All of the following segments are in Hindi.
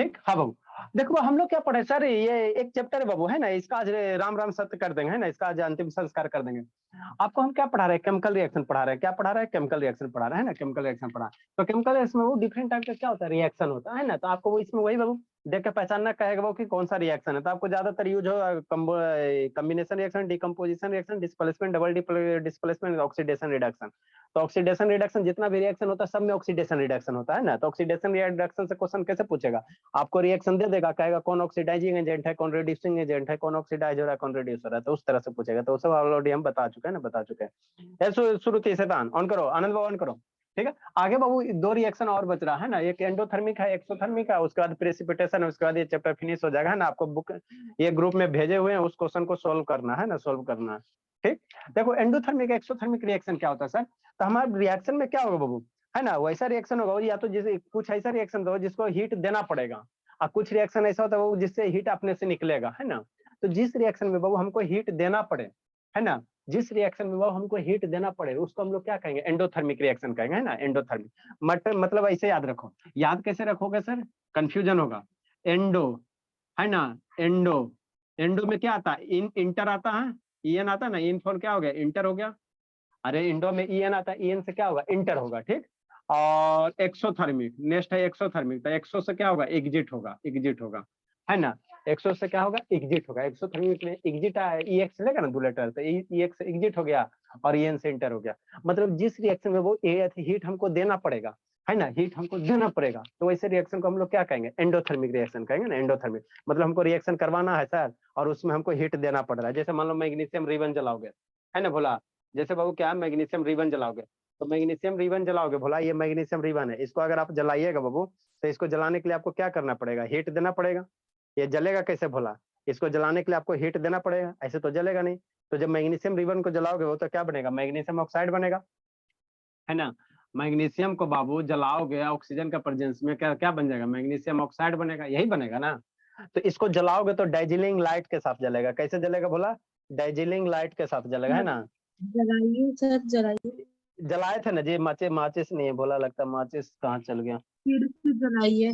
ठीक। हाँ बाबू, देखो हम लोग क्या पढ़े सर, ये एक चैप्टर है बाबू, है ना, इसका आज राम राम सत्य कर देंगे, है ना, इसका आज अंतिम संस्कार कर देंगे। आपको हम क्या पढ़ा रहे हैं, केमिकल रिएक्शन पढ़ा रहे हैं। क्या पढ़ा रहे हैं, केमिकल रिएक्शन पढ़ा रहे हैं ना, केमिकल रिएक्शन पढ़ा। तो केमिकल रिएक्शन में वो डिफरेंट टाइप का क्या होता है, रिएक्शन होता है ना। तो आपको वो इसमें वही बाबू देख के पहचानना कहेगा वो कि कौन सा रिएक्शन है। तो आपको ज्यादातर यूज हो combination reaction, decomposition reaction, displacement, double displacement, oxidation reduction. तो ऑक्सीडेशन रिडक्शन जितना भी रिएक्शन होता है सब में ऑक्सीडेशन रिडक्शन होता है ना। तो ऑक्सीडेशन रिडक्शन से क्वेश्चन कैसे पूछेगा, आपको रिएक्शन दे देगा, कहेगा कौन ऑक्सीडाइजिंग एजेंट है, कौन रिड्यूसिंग एजेंट है, कौन ऑक्सीडाइज हो रहा है, कौन रिड्यूस हो रहा है। तो उस तरह से पूछेगा। तो सब ऑलरेडी हम बता चुके हैं ना, बता चुके हैं। श्रुति शैतान ऑन करो, आनंद बाबू ऑन करो। ठीक है, आगे बाबू दो रिएक्शन और बच रहा है ना, एक एंडोथर्मिक है, एक्सोथर्मिक है, उसके बाद प्रेसिपिटेशन है, उसके बाद ये चैप्टर फिनिश हो जाएगा, है ना। आपको बुक ये ग्रुप में भेजे हुए हैं, उस क्वेश्चन को सोल्व करना है ना, सोल्व करना है। ठीक, देखो एंडोथर्मिक एक्सोथर्मिक रिएक्शन क्या होता है सर। तो हमारे रिएक्शन में क्या होगा बाबू, है ना, वैसा रिएक्शन होगा, या तो जैसे कुछ ऐसा रिएक्शन होगा जिसको हीट देना पड़ेगा, और कुछ रिएक्शन ऐसा होता है वो जिससे हीट अपने से निकलेगा, है ना। तो जिस रिएक्शन में बाबू हमको हीट देना पड़े, है ना, जिस रिएक्शन में बाबू हमको हीट देना पड़े उसको हम लोग क्या कहेंगे, एंडोथर्मिक रिएक्शन कहेंगे, है ना, एंडोथर्मिक। मतलब ऐसे याद रखो, याद कैसे रखोगे सर, कंफ्यूजन होगा। एंडो, है ना, एंडो, एंडो में क्या आता है, इंटर आता है, ईएन आता है ना, इन फॉर क्या हो गया, इंटर हो गया। अरे इंडो में ईएन आता है, ईएन से क्या होगा, इंटर होगा। ठीक, और एक्सोथर्मिक नेक्स्ट है, एक्सोथर्मिक। तो एक्सो से क्या होगा, एग्जिट होगा, एग्जिट होगा, है ना। एक्सो से क्या होगा, एग्जिट होगा। एक्सोथर्मिक में एग्जिट आया, ईएक्स लेगा ना दो लेटर, तो ईएक्स एग्जिट हो गया और ईएन से इंटर हो गया। मतलब जिस रिएक्शन में वो हीट हमको देना पड़ेगा, है ना, हीट हमको देना पड़ेगा, तो वैसे रिएक्शन को हम लोग क्या कहेंगे, एंडोथर्मिक रिएक्शन कहेंगे ना, एंडोथर्मिक। मतलब हमको रिएक्शन करवाना है सर, और उसमें हमको हीट देना पड़ रहा है। जैसे मान लो मैग्नीशियम रिबन जलाओगे, है ना भोला, जैसे बाबू क्या मैग्नीशियम रिबन जलाओगे, तो मैग्नीशियम रिबन जलाओगे भोला, ये मैग्नीशियम रिबन है, इसको अगर आप जलाइएगा बाबू, तो इसको जलाने के लिए आपको क्या करना पड़ेगा, हीट देना पड़ेगा। ये जलेगा कैसे भोला, इसको जलाने के लिए आपको हीट देना पड़ेगा, ऐसे तो जलेगा नहीं। तो जब मैग्नीशियम रिबन को जलाओगे वो तो क्या बनेगा, मैग्नीशियम ऑक्साइड बनेगा, है ना। मैग्नीशियम को बाबू जलाओगे ऑक्सीजन का प्रेजेंस में, क्या क्या बन जाएगा, मैग्नीशियम ऑक्साइड बनेगा, यही बनेगा ना। तो इसको जलाओगे तो डार्जिलिंग लाइट के साथ जलेगा, कैसे जलेगा भोला, डार्जिलिंग लाइट के साथ जलेगा, है ना। जलाइए सर, जलाइए। जलाए थे ना जी, माचिस नहीं है भोला, लगता माचिस कहाँ चल गया। फिर से जलाइए।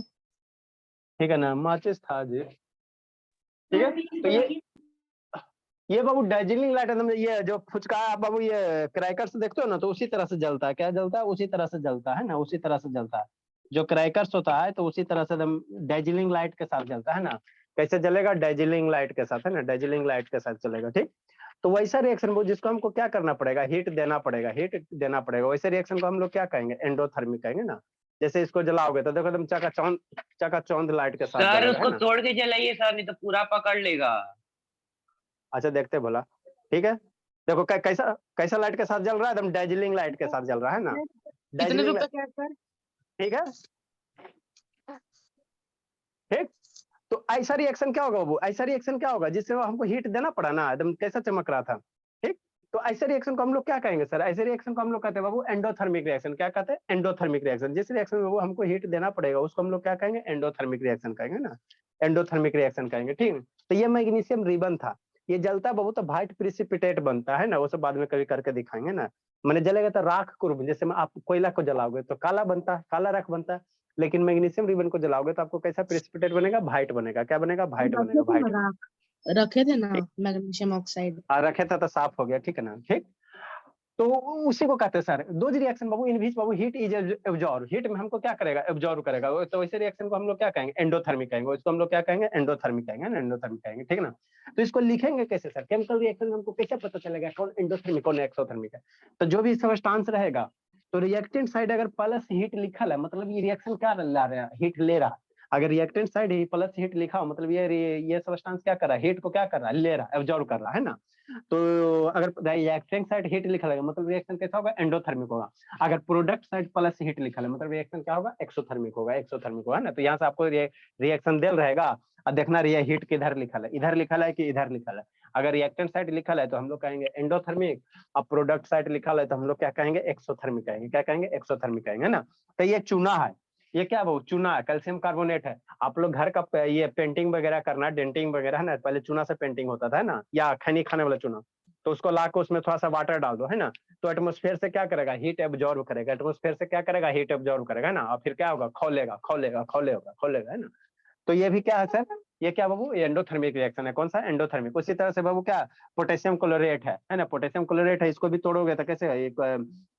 ठीक है ना, माचिस था जी। ठीक है, तो ये बाबू दार्जिलिंग लाइट एकदम, ये जो फुचका आप बाबू ये क्रैकर्स देखते हो ना, तो उसी तरह से जलता है। क्या जलता है, उसी तरह से जलता है ना, उसी तरह से जलता है। जो क्रैकर्स होता है तो उसी तरह से एकदम दार्जिलिंग लाइट के साथ जलता है ना। कैसे जलेगा, दार्जिलिंग लाइट के साथ, है ना, दार्जिलिंग लाइट के साथ चलेगा। ठीक, तो वैसा रिएक्शन वो जिसको हमको क्या करना पड़ेगा, हीट देना पड़ेगा, हीट देना पड़ेगा, वैसे रिएक्शन को हम लोग क्या कहेंगे, एंडोथर्मिक कहेंगे ना। जैसे इसको जलाओगे तो देखो एकदम चकाचौंध लाइट के साथ सर जलेगा, है उसको ना। तोड़ के जलाइए सर, नहीं तो पूरा पकड़ लेगा। अच्छा देखते बोला, ठीक है, देखो कैसा कैसा लाइट के साथ जल रहा है, एकदम दार्जिलिंग लाइट के साथ जल रहा है ना, कितने दार्जिलिंग रुपए का है सर? ठीक है। ठीक, तो ऐसा रिएक्शन क्या होगा बाबू, ऐसा रिएक्शन क्या होगा जिससे हमको हीट देना पड़ा ना, एकदम कैसा चमक रहा था। ठीक, तो ऐसे रिएक्शन को हम लोग क्या कहेंगे सर, ऐसे रिएक्शन को हम लोग कहते हैं बाबू एंडोथर्मिक रिएक्शन। क्या कहते हैं, एंडोथर्मिक रिएक्शन। जिस रिएक्शन में वो हमको हीट देना पड़ेगा उसको हम लोग क्या कहेंगे, एंडोथर्मिक रिएक्शन कहेंगे ना, एंडोथर्मिक रिएक्शन कहेंगे। ठीक, तो ये मैग्नीशियम रिबन था, ये जलता बहुत तो व्हाइट प्रिसिपिटेट बनता है ना, वो सब बाद में कभी करके दिखाएंगे ना। मैंने जलेगा तो राख कुर्ब, जैसे में आप कोयला को जलाओगे तो काला बनता है, काला राख बनता है। लेकिन मैग्नीशियम रिबन को जलाओगे तो आपको कैसा प्रेसिपिटेट बनेगा, व्हाइट बनेगा। क्या बनेगा, व्हाइट रखे बनेगा, थे व्हाइट। ना रखे थे ना ठीक, मैग्नीशियम ऑक्साइड। रखे था तो साफ हो गया, ठीक है ना। ठीक, तो उसी को कहते हैं सर दो reaction Babu, in beach Babu heat is absorb, heat में हमको क्या करेगा, एब्जॉर्ब करेगा। तो वैसे रिएक्शन को हम लोग क्या कहेंगे, एंडोथर्मिक कहेंगे। इसको हम लोग क्या कहेंगे, एंडोथर्मिक कहेंगे ना, एंडोथर्मिक कहेंगे। ठीक है ना, तो इसको लिखेंगे कैसे सर, केमिकल रिएक्शन में हमको कैसे पता चलेगा कौन एंडोथर्मिक कौन एक्सोथर्मिक है। तो जो भी सब्सटेंस रहेगा, तो रिएक्टेंट साइड अगर प्लस हीट लिखा है मतलब ये रिएक्शन क्या ला रहा है, हीट ले रहा है। अगर रिएक्टेंट साइड ही प्लस हीट लिखा हो मतलब ये सब्सटेंस क्या कर रहा है, हीट को क्या कर रहा है, ले रहा है, एब्जॉर्ब कर रहा है ना। तो अगर रिएक्टेंट साइड हीट लिखा रहेगा मतलब रिएक्शन कैसा होगा, एंडोथर्मिक होगा। अगर प्रोडक्ट साइड प्लस हीट लिखा है मतलब रिएक्शन क्या होगा, एक्सोथर्मिक होगा, एक्सोथर्मिक होगा ना। तो यहाँ से आपको रिएक्शन देल रहेगा और देखना रही है हीट किधर लिखा है, इधर लिखा है कि इधर लिखा है। अगर रिएक्टेंट साइड लिखा है तो हम लोग कहेंगे एंडोथर्मिक, और प्रोडक्ट साइड लिखा है तो हम लोग क्या कहेंगे, एक्सोथर्मिक कहेंगे। क्या कहेंगे, एक्सोथर्मिक कहेंगे ना। तो ये चूना है, ये क्या वो चूना है, कैल्शियम कार्बोनेट है। आप लोग घर का ये पेंटिंग वगैरह करना, डेंटिंग वगैरह है ना, पहले चूना से पेंटिंग होता था ना, या खैनी खाने वाला चूना। तो उसको ला के उसमें थोड़ा सा वाटर डाल दो, है ना, तो एटमोस्फेयर से क्या करेगा, हीट एब्जॉर्ब करेगा। एटमोस्फेयर से क्या करेगा, हीट एब्जॉर्ब करेगा ना, और फिर क्या होगा, खौलेगा खौलेगा खौलेगा खौलेगा, है ना। तो ये भी क्या है सर, ये क्या बाबू, ये एंडोथर्मिक रिएक्शन है। कौन सा, एंडोथर्मिक। उसी तरह से बाबू क्या, पोटेशियम क्लोरेट है ना, पोटेशियम क्लोरेट है, इसको भी तोड़ोगे तो कैसे है,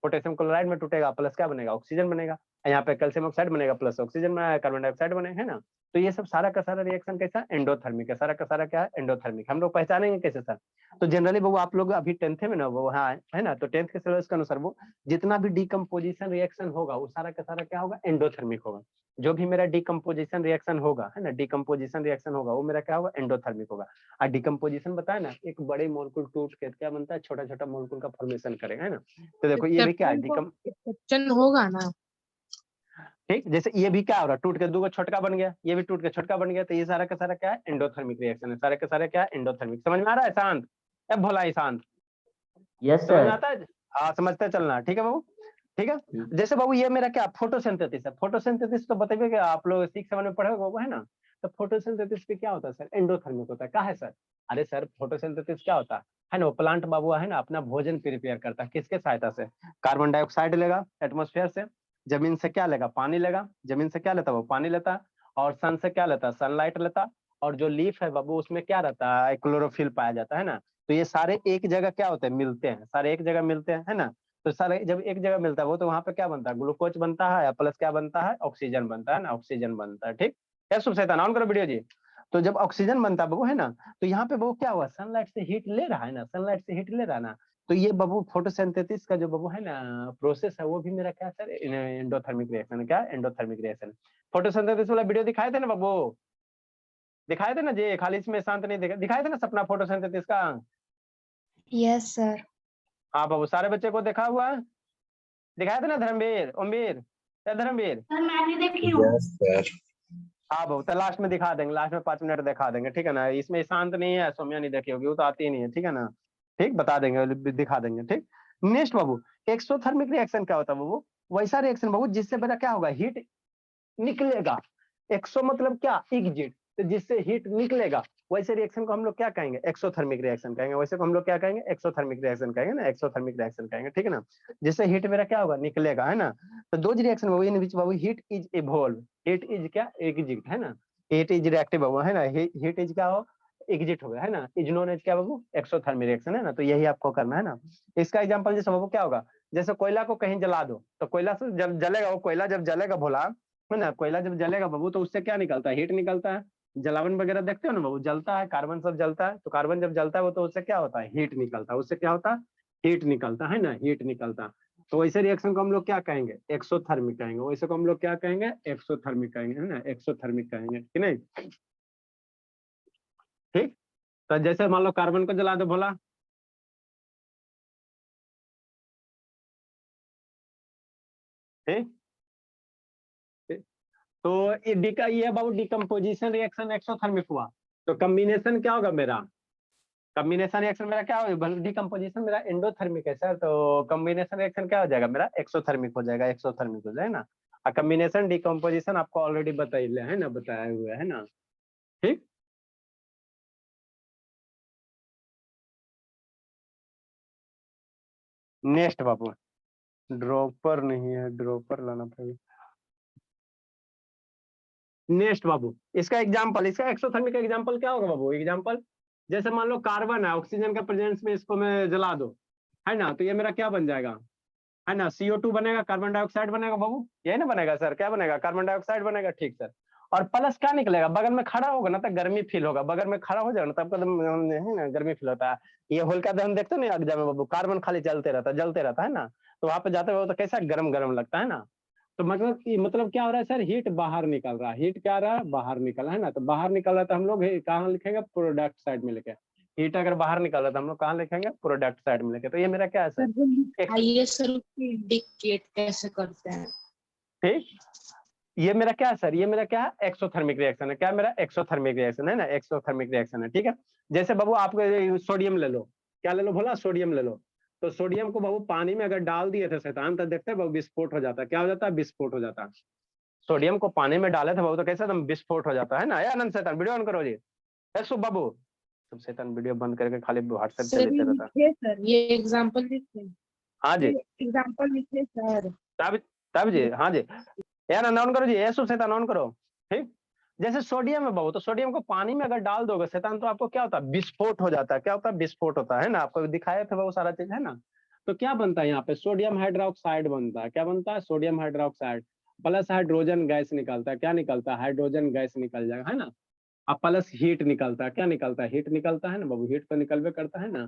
पोटेशियम क्लोराइड में टूटेगा, प्लस क्या बनेगा, ऑक्सीजन बनेगा। यहाँ पे कैल्शियम ऑक्साइड बनेगा, प्लस ऑक्सीजन बनेगा, कार्बन डाइऑक्साइड बनेगा, है ना। तो ये सब सारा का सारा रिएक्शन कैसा, एंडोथर्मिक है, सारा का सारा क्या है, एंडोथर्मिक। हम लोग पहचानेंगे कैसे सर, तो जनरली बाबू आप लोग अभी 10th में ना वो, हाँ है ना, तो 10th के सिलेबस के अनुसार वो जितना भी डिकम्पोजिशन रिएक्शन होगा वो सारा का सारा क्या होगा, एंडोथर्मिक होगा। जो भी मेरा डिकम्पोजिशन रिएक्शन होगा, है ना, डिकम्पोजिशन रिएक्शन होगा वो मेरा क्या होगा, एंडोथर्मिक होगा। और डिकम्पोजिशन बताया ना, एक बड़े मोलिक्यूल टूट के क्या बनता है, छोटा छोटा मोलिक्यूल का फॉर्मेशन करेगा, है ना। तो देखो ये भी क्या है, एक्सेप्शन होगा ना। ठीक, जैसे ये भी क्या हो रहा है, टूट के दो छोटका बन गया, ये भी टूट के छोटका बन गया, तो ये सारा का सारा क्या है, एंडोथर्मिक रिएक्शन है, सारे का सारा क्या है, एंडोथर्मिक। समझ में आ रहा है शांत, अब भोला ही शांत, यस समझ में सर। आता है, हाँ समझते चलना, ठीक है बाबू, ठीक है। जैसे बाबू ये मेरा क्या, फोटोसिंथेसिस है। फोटोसिंथेसिस तो बताइए आप लोग 6-7 में पढ़े होगा, है ना। तो फोटोसिंथेसिस पे क्या होता है सर, एंडोथर्मिक होता है। क्या है सर, अरे सर फोटोसिंथेसिस क्या होता है ना, वो प्लांट बाबू है ना अपना भोजन प्रिपेयर करता है, किसके सहायता से, कार्बन डाइऑक्साइड लेगा एटमोस्फेयर से, जमीन से क्या लेगा, पानी लेगा, जमीन से क्या लेता है वो पानी लेता है, और सन से क्या लेता है, सनलाइट लेता, और जो लीफ है बाबू उसमें क्या रहता है, क्लोरोफिल पाया जाता है ना। तो ये सारे एक जगह क्या होते हैं, मिलते हैं, सारे एक जगह मिलते हैं, है ना। तो सारे जब एक जगह मिलता है वो, तो वहां पे क्या बनता है, ग्लूकोज बनता है, प्लस क्या बनता है, ऑक्सीजन बनता है ना, ऑक्सीजन बनता है। ठीक है, शुभ शैतान ऑन करो वीडियो जी। तो जब ऑक्सीजन बनता है बाबू, है ना, तो यहाँ पे बाबू क्या हुआ, सनलाइट से हीट ले रहा है ना, सनलाइट से हीट ले रहा है ना। तो ये बाबू फोटोसिंथेसिस का जो बाबू है ना प्रोसेस है, वो भी मेरा क्या सर, एंडोथर्मिक रिएक्शन है। क्या, एंडोथर्मिक रिएक्शन। फोटोसिंथेसिस वाला वीडियो दिखाए थे ना बाबू, दिखाए थे ना जी, खाली इसमें शांत नहीं दिखाए थे ना सपना फोटोसिंथेसिस का। Yes sir. हाँ बाबू, सारे बच्चे को देखा हुआ है, दिखाए थे ना धर्मवीर, ओमवीर या धर्मवीर। सर मैं भी देखी हूँ। Yes sir. हाँ बाबू, तो लास्ट में दिखा देंगे, लास्ट में 5 मिनट दिखा देंगे, ठीक है ना। इसमें शांत नहीं है, सौम्या नहीं देखी होगी, वो तो आती ही नहीं है, ठीक है ना। ठीक, बता देंगे, दिखा देंगे। ठीक, नेक्स्ट बाबू, एक्सोथर्मिक रिएक्शन क्या होता है बाबू, वैसा रिएक्शन बाबू जिससे मेरा क्या होगा, हीट निकलेगा। एक्सो मतलब क्या, एग्जिट, तो जिससे हीट निकलेगा, वैसे रिएक्शन को हम लोग क्या कहेंगे, एक्सोथर्मिक रिएक्शन कहेंगे। वैसे को हम लोग क्या कहेंगे, एक्सोथर्मिक रिएक्शन कहेंगे ना, एक्सोथर्मिक रिएक्शन कहेंगे, ठीक है ना। जिससे हीट मेरा क्या होगा, निकलेगा, है ना। तो दो reaction Babu in beach Babu, heat is evolve, heat is क्या, एग्जिट, है ना। हीट इज रिएक्टिव बाबू, है ना, हीट इज क्या हो, एग्जिट हो गया, है ना, इज नोन एज क्या बाबू, एक्सोथर्मिक रिएक्शन, है ना। तो यही आपको करना है ना। इसका एग्जांपल जैसे बाबू क्या होगा, जैसे कोयला को कहीं जला दो, तो कोयला से जब जलेगा, वो कोयला जब जलेगा भोला, है ना, कोयला जब जलेगा बाबू, तो उससे क्या निकलता है, हीट निकलता है। जलावन वगैरह देखते हो ना बाबू, जलता है, कार्बन सब जलता है, तो कार्बन जब जलता है वो, तो उससे क्या होता है, हीट निकलता है, उससे क्या होता है, हीट निकलता है ना, हीट निकलता है। तो वैसे रिएक्शन को हम लोग क्या कहेंगे, एक्सोथर्मिक कहेंगे। वैसे को हम लोग क्या कहेंगे, एक्सोथर्मिक कहेंगे, है ना, एक्सोथर्मिक कहेंगे कि नहीं। ठीक, तो जैसे मान लो कार्बन को जला दो भोला, ठीक, तो ये बाबू डिकम्पोजिशन रिएक्शन एक्सोथर्मिक हुआ। तो कॉम्बिनेशन क्या होगा मेरा, कॉम्बिनेशन रिएक्शन मेरा क्या होगा, डिकम्पोजिशन मेरा एंडोथर्मिक है सर, तो कॉम्बिनेशन रिएक्शन क्या हो जाएगा मेरा, एक्सोथर्मिक हो जाएगा, एक्सोथर्मिक हो जाएगा ना। और कॉम्बिनेशन डिकम्पोजिशन आपको ऑलरेडी बताइए, है ना, बताया हुआ है ना। ठीक, नेक्स्ट बाबू, ड्रॉपर नहीं है, ड्रॉपर लाना पड़ेगा। नेक्स्ट बाबू, इसका एग्जांपल, इसका एक्सोथर्मिक का एग्जांपल क्या होगा बाबू, एग्जांपल जैसे मान लो कार्बन है, ऑक्सीजन का प्रेजेंस में इसको मैं जला दो, है ना, तो ये मेरा क्या बन जाएगा, है ना, CO2 बनेगा, कार्बन डाइऑक्साइड बनेगा बाबू, यही ना बनेगा सर, क्या बनेगा, कार्बन डाइऑक्साइड बनेगा, ठीक सर। और प्लस क्या निकलेगा, बगल में खड़ा होगा ना तो गर्मी फील होगा, बगल में खड़ा हो जाएगा ना तब है ना, गर्मी फील होता है। ये होलिका दहन देखते हो ना एग्जाम में बाबू, कार्बन खाली जलते रहता है ना, तो वहां पे जाते हुए तो कैसा गरम गरम लगता है ना। तो मतलब क्या हो रहा है सर, हीट बाहर निकल रहा है, हीट क्या रहा है, बाहर निकल रहा है ना। तो बाहर निकल रहा है तो हम लोग कहाँ लिखेंगे, प्रोडक्ट साइड में लिखे। हीट अगर बाहर निकल रहा है तो हम लोग कहाँ लिखेंगे, प्रोडक्ट साइड में लिखे। तो ये मेरा क्या है सर, आइए सर उसको इंडिकेट कैसे करते हैं। ठीक, ये मेरा क्या है सर, ये मेरा क्या है, एक्सोथर्मिक रिएक्शन है। क्या मेरा, एक्सोथर्मिक रिएक्शन है ना, एक्सोथर्मिक रिएक्शन है, ठीक है। जैसे बाबू आप सोडियम ले लो, क्या ले लो भोला, सोडियम ले लो। तो सोडियम को बाबू पानी में अगर डाल दिए थे शैतान, तो देखते हैं बाबू विस्फोट हो जाता है, क्या हो जाता है, विस्फोट हो जाता है। सोडियम को पानी में डाले थे बाबू, तो कैसे एकदम विस्फोट हो जाता है ना। आनंद शैतान वीडियो ऑन करो जी, शुभ बाबू, शुभ शैतान वीडियो बंद करके खाली व्हाट्सएप सर चलते रहता है। लिखिए सर, ये एग्जांपल लिखिए, हाँ जी, एग्जांपल लिखिए सर। तब जी, हाँ जी, यार ऑन करो जी, शुभ शैतान ऑन करो। ठीक, जैसे सोडियम है बाबू, तो सोडियम को पानी में अगर डाल दोगे शैतान, तो आपको क्या होता है, विस्फोट हो जाता है। क्या होता है, विस्फोट होता है ना। आपको दिखाया था वो सारा चीज, है ना। तो क्या बनता है यहाँ पे, सोडियम हाइड्रोक्साइड बनता है। क्या बनता है, sodium hydroxide plus hydrogen gas निकलता है। क्या निकलता है, हाइड्रोजन गैस निकल जाएगा, है ना। अब प्लस हीट निकलता है। क्या निकलता है, हीट निकलता है ना बाबू, हीट तो निकलबे करता है ना।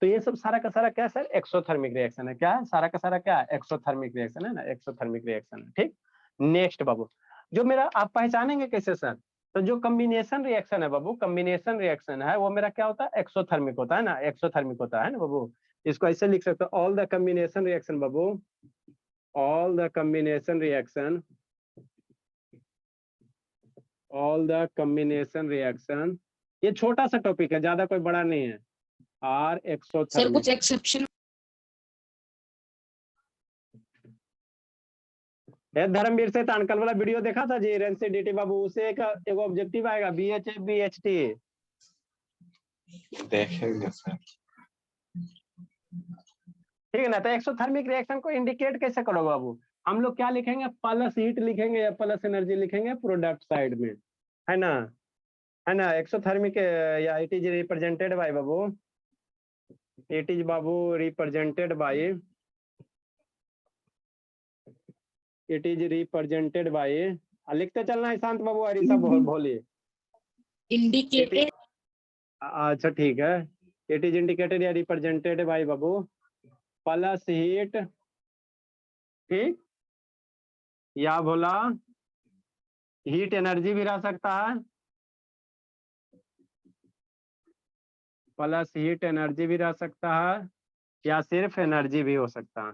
तो ये सब सारा का सारा क्या है सर, एक्सोथर्मिक रिएक्शन है। क्या है, सारा का सारा क्या है, एक्सोथर्मिक रिएक्शन है ना, एक्सोथर्मिक रिएक्शन है। ठीक, नेक्स्ट बाबू, जो मेरा आप पहचानेंगे कैसे सर, तो जो कॉम्बिनेशन रिएक्शन है बाबू, कॉम्बिनेशन रिएक्शन है वो मेरा क्या होता है, एक्सोथर्मिक होता है ना, एक्सोथर्मिक होता है ना बाबू। इसको ऐसे लिख सकते हो, all the combination reaction Babu, all the combination reaction, all the combination reaction. ये छोटा सा टॉपिक है, ज्यादा कोई बड़ा नहीं है। Are sir exothermic. कुछ एक्सेप्शन? धर्मवीर से तानकल वाला वीडियो देखा था जी, रेंसिडिटी बाबू, उसे एक ऑब्जेक्टिव आएगा, BHF BHT। देखेंगे सर। ठीक है ना। तो एक्सोथर्मिक रिएक्शन को इंडिकेट कैसे करोगे बाबू, हम लोग क्या लिखेंगे, प्लस हीट लिखेंगे या प्लस एनर्जी लिखेंगे प्रोडक्ट साइड में, है ना, है ना। एक्सोथर्मिक या it is represented by Babu, it is Babu represented by, it is represented by, लिखते चलना है शांत बाबू, हरीसा बोलिए। इंडिकेटेड। अच्छा ठीक है, इट इज इंडिकेटेड या represented by Babu plus heat, ठीक, या बोला हीट एनर्जी भी रह सकता है, प्लस हीट एनर्जी भी रह सकता है, या सिर्फ एनर्जी भी हो सकता है।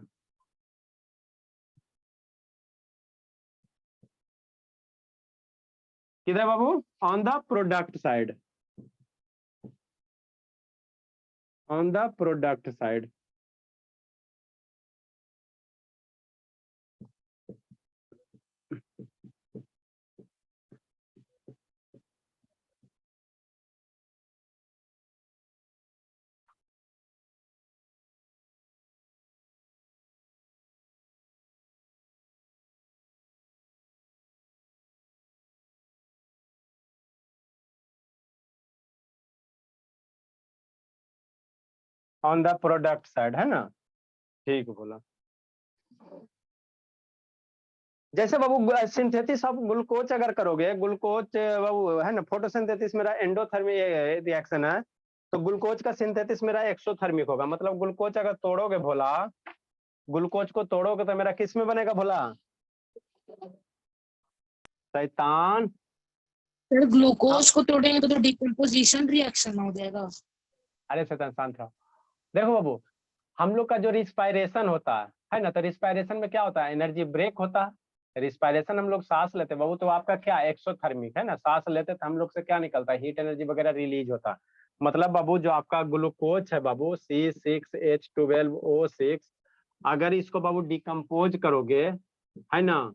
किधर बाबू, on the product side, on the product side. On the product side, है ना, ठीक बोला। जैसे बाबू सिंथेसिस ऑफ ग्लूकोज अगर करोगे, ग्लूकोज बाबू है ना, फोटोसिंथेसिस मेरा एंडोथर्मिक रिएक्शन है, तो ग्लूकोज का सिंथेसिस मेरा एक्सोथर्मिक होगा। मतलब ग्लूकोज अगर तोड़ोगे भोला, ग्लूकोज को तोड़ोगे तो मेरा किस में बनेगा भोला, शैतान। सर ग्लूकोज को तोड़ेंगे तो डिकम्पोजिशन रिएक्शन हो जाएगा। अरे शैतान शांत रहो। देखो बाबू, हम लोग का जो रिस्पायरेशन होता है ना, तो रिस्पायरेशन में क्या होता है, एनर्जी ब्रेक होता है। रिस्पायरेशन हम लोग सांस लेते हैं बाबू, तो आपका क्या एक्सोथर्मिक है ना, सांस लेते तो हम लोग से क्या निकलता है, हीट एनर्जी वगैरह रिलीज होता है। मतलब बाबू जो आपका ग्लूकोज है बाबू C6H12O6, अगर इसको बाबू डिकम्पोज करोगे, है ना,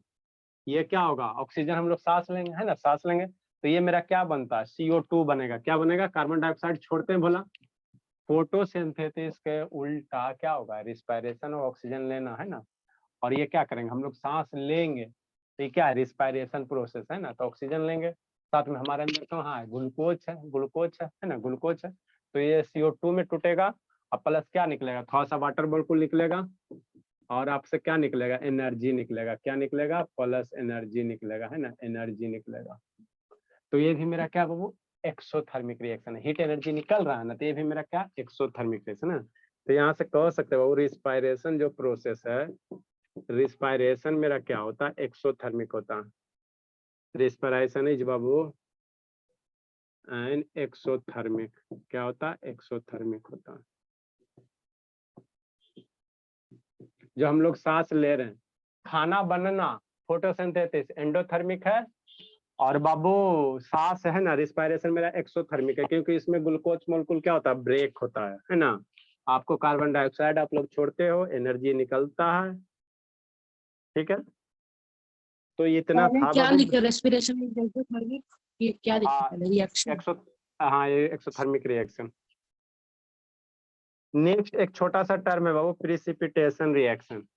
ये क्या होगा, ऑक्सीजन हम लोग सांस लेंगे, है ना, सांस लेंगे, तो ये मेरा क्या बनता है, CO2 बनेगा। क्या बनेगा, कार्बन डाइऑक्साइड छोड़ते हैं भोला। फोटोसिंथेसिस के उल्टा क्या होगा, रिस्पायरेशन और ऑक्सीजन लेना, है ना, और ये क्या करेंगे, हम लोग सांस लेंगे, तो ये क्या है, रिस्पायरेशन प्रोसेस है ना, तो ऑक्सीजन लेंगे, साथ में हमारे अंदर कहाँ है, ग्लूकोज है, ग्लूकोज है ना, ग्लूकोज है, तो ये CO2 में टूटेगा, और प्लस क्या निकलेगा, थोड़ा सा वाटर मोलिक्यूल निकलेगा, और आपसे क्या निकलेगा, एनर्जी निकलेगा। क्या निकलेगा, प्लस एनर्जी निकलेगा, है ना, एनर्जी निकलेगा। तो ये भी मेरा क्या बाबू, एक्सोथर्मिक रिएक्शन है। हीट एनर्जी निकल रहा है ना, तो ये भी मेरा क्या, एक्सोथर्मिक रिएक्शन है। तो यहाँ से कह सकते हो रिस्पायरेशन जो प्रोसेस है, रिस्पायरेशन मेरा क्या होता है, एक्सोथर्मिक होता है। Respiration is Babu and exothermic, क्या होता है, एक्सोथर्मिक होता है। जो हम लोग सांस ले रहे हैं, खाना बनना फोटोसिंथेसिस एंडोथर्मिक है, और बाबू सांस है ना, रिस्पायरेशन मेरा एक्सोथर्मिक है, क्योंकि इसमें ग्लूकोज मोलेक्युल क्या होता है, ब्रेक होता है ना। आपको कार्बन डाइऑक्साइड आप लोग छोड़ते हो, एनर्जी निकलता है, ठीक है। तो इतना था क्या बाबू। लिखे रेस्पिरेशन में एक्सोथर्मिक, ये क्या लिखा है रिएक्शन? हाँ ये एक्सोथर्मिक रिएक्शन। नेक्स्ट एक छोटा सा टर्म है बाबू, प्रिसिपिटेशन रिएक्शन।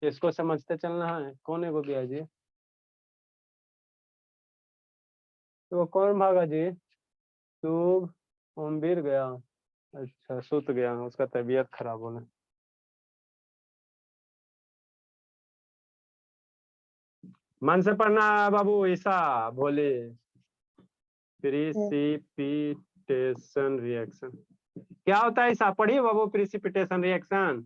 इसको समझते चलना है। कौन है वो भी है जी, तो कौन भागा जी? शुभ ओमवीर गया, अच्छा सुत गया, उसका तबीयत खराब हो गया। मन से पढ़ना बाबू, ईसा भोले। प्रिसिपिटेशन रिएक्शन क्या होता है ईसा? पढ़िए बाबू प्रिसिपिटेशन रिएक्शन।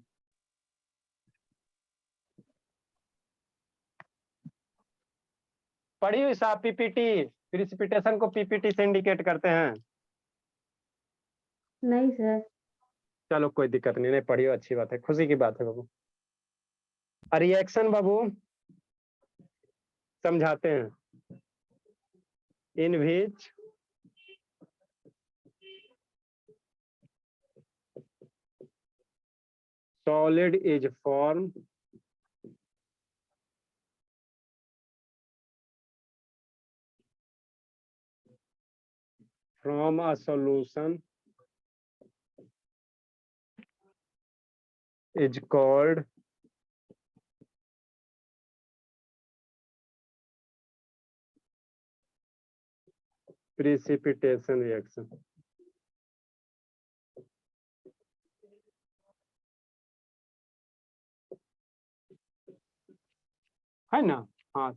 पढ़िए ईसा, पीपीटी, प्रिसिपिटेशन को पीपीटी से इंडिकेट करते हैं। नहीं सर। चलो कोई दिक्कत नहीं, नहीं पढ़ियो, अच्छी बात है, खुशी की बात है बाबू। रिएक्शन बाबू समझाते हैं। इन विच solid is formed from a solution is called precipitation reaction। है ना? हाँ,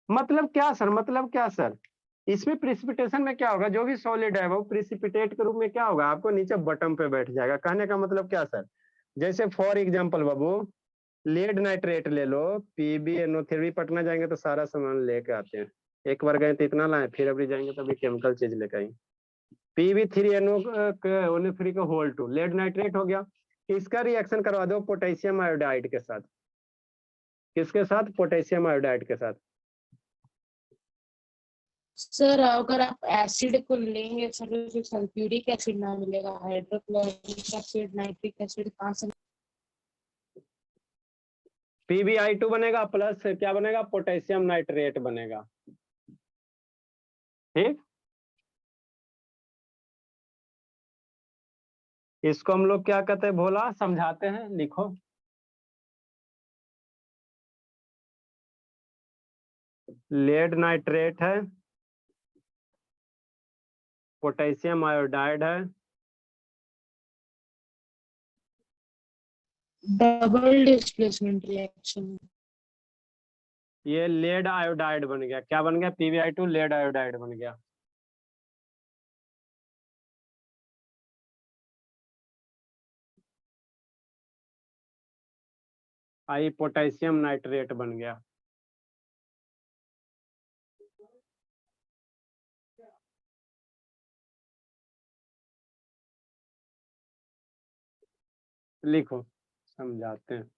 मतलब क्या सर, मतलब क्या सर? इसमें प्रिसिपिटेशन में क्या होगा, जो भी सॉलिड है वो प्रिसिपिटेट के रूप में क्या होगा, आपको नीचे बटन पे बैठ जाएगा। कहने का मतलब क्या सर? जैसे फॉर एग्जांपल बाबू, लेड नाइट्रेट ले लो, PbNO3 पटना जाएंगे तो सारा सामान लेके आते हैं, एक बार गए तो इतना लाए, फिर अभी जाएंगे तो अभी केमिकल चीज लेकर आएंगे। Pb3NO3 का होल 2 लेड नाइट्रेट हो गया। इसका रिएक्शन करवा दो पोटेशियम आयोडाइड के साथ। किसके साथ? पोटेशियम आयोडाइड के साथ। सर अगर आप एसिड को लेंगे सर तो फिर सल्फ्यूरिक एसिड ना मिलेगा, हाइड्रोक्लोरिक एसिड, नाइट्रिक एसिड कहाँ से? PbI2 बनेगा प्लस क्या बनेगा? पोटेशियम नाइट्रेट बनेगा। ठीक, इसको हम लोग क्या कहते हैं भोला, समझाते हैं, लिखो। लेड नाइट्रेट है, पोटेशियम आयोडाइड है, डबल डिस्प्लेसमेंट रिएक्शन। ये लेड आयोडाइड बन गया। क्या बन गया? PbI2 लेड आयोडाइड बन गया। आई पोटेशियम नाइट्रेट बन गया। लिखो, समझाते हैं।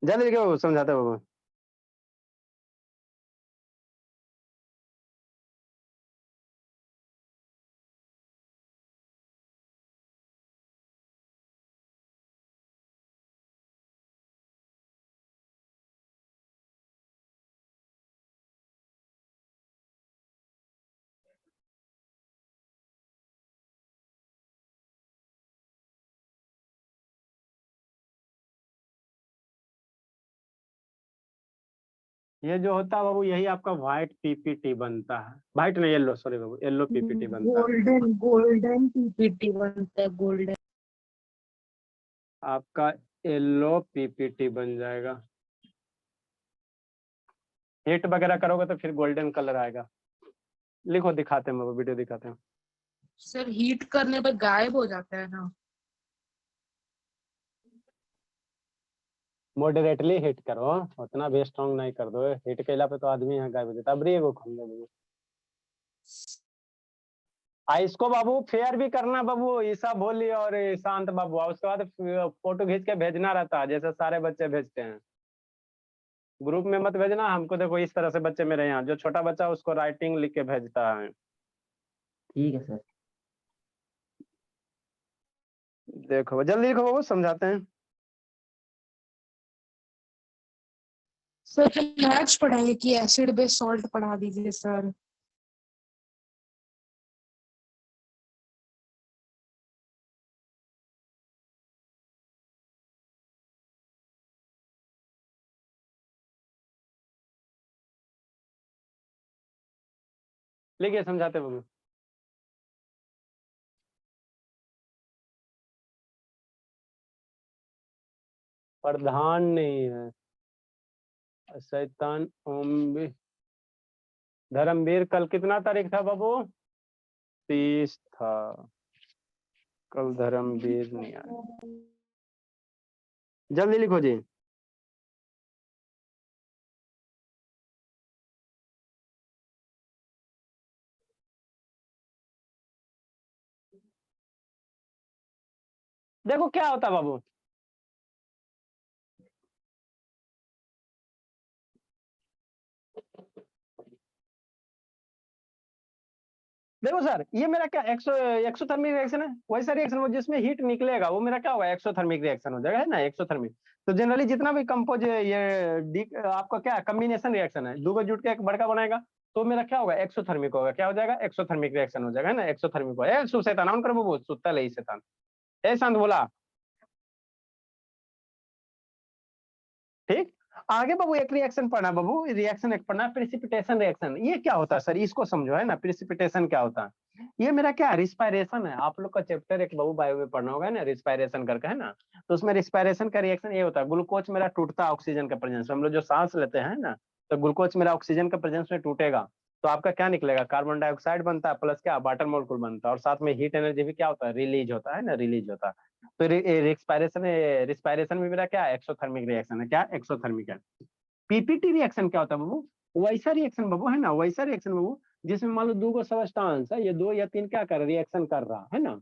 जल्दी लिखो, समझाते बाबू। ये जो होता है बाबू, यही आपका व्हाइट PPT बनता है। व्हाइट नहीं, येलो, सॉरी बाबू, येलो PPT बनता है। गोल्डन गोल्डन पीपीटी बनता है, गोल्डन। आपका येलो PPT बन जाएगा। हीट वगैरह करोगे तो फिर गोल्डन कलर आएगा। लिखो, दिखाते हैं बाबू, वीडियो दिखाते हैं। सर हीट करने पर गायब हो जाता है ना? मॉडरेटली हिट करो, उतना भी स्ट्रॉन्ग नहीं कर दो। हिट कैला पे तो आदमी यहाँ गायब हो जाता है। अब एगो खोल दो। इसको बाबू फेयर भी करना बाबू, ईसा भोली और शांत बाबू, और उसके बाद फोटो खींच के भेजना रहता है, जैसे सारे बच्चे भेजते हैं। ग्रुप में मत भेजना हमको। देखो इस तरह से बच्चे मेरे यहाँ, जो छोटा बच्चा उसको राइटिंग लिख के भेजता है। ठीक है सर। देखो जल्दी लिखो बाबू, समझाते हैं। सर मैथ्स पढ़ाएंगे कि एसिड बेस सॉल्ट पढ़ा दीजिए सर। लिखिए समझाते बाबू। प्रधान नहीं है, शैतान धर्मवीर कल कितना तारीख था बाबू? 30 था। कल धर्मवीर नहीं आया। जल्दी लिखो जी। देखो क्या होता है बाबू, देखो सर ये मेरा क्या एक्सोथर्मिक रिएक्शन है, वैसा रिएक्शन हो जिसमें हीट निकलेगा वो मेरा क्या होगा, एक्सोथर्मिक रिएक्शन हो जाएगा, है ना, एक्सोथर्मिक। तो जनरली जितना भी कंपोज ये आपका क्या कम्बिनेशन रिएक्शन है, दो जुट के एक बड़का बनाएगा तो मेरा क्या होगा, एक्सोथर्मिक होगा। क्या हो जाएगा, एक्सोथर्मिक रिएक्शन हो जाएगा, है ना, एक्सोथर्मिक होगा। सुशैतान ऑन करो बाबू, सुत्ता ले शैतान। ए शांत बोला। ठीक, आगे बाबू एक रिएक्शन पढ़ना बाबू, रिएक्शन एक पढ़ना, प्रेसिपिटेशन रिएक्शन। ये क्या होता है सर, इसको समझो, है ना, प्रेसिपिटेशन क्या होता है। ये मेरा क्या रिस्पायरेशन है, आप लोग का चैप्टर एक बाबू बायो में पढ़ना होगा ना, रिस्पायरेशन करके, है ना। तो उसमें रिस्पायरेशन का रिएक्शन ये होता है, ग्लूकोज मेरा टूटता है ऑक्सीजन के प्रेजेंस में। हम लोग जो सांस लेते हैं ना, तो ग्लूकोज मेरा ऑक्सीजन के प्रेजेंस में टूटेगा तो आपका क्या निकलेगा, कार्बन डाइऑक्साइड बनता है प्लस क्या वाटर मॉलिक्यूल बनता है, और साथ में हीट एनर्जी भी क्या होता है, रिलीज होता है ना, रिलीज होता है। तो रिस्पायरेशन में मेरा क्या एक्सोथर्मिक रिएक्शन है, क्या एक्सोथर्मिक है। पीपीटी रिएक्शन क्या होता है बाबू, वैसा रिएक्शन बाबू, है ना, वैसा रिएक्शन बाबू जिसमें मान लो दो सब्सटेंस है, ये दो या तीन क्या कर रहा है, रिएक्शन कर रहा है ना।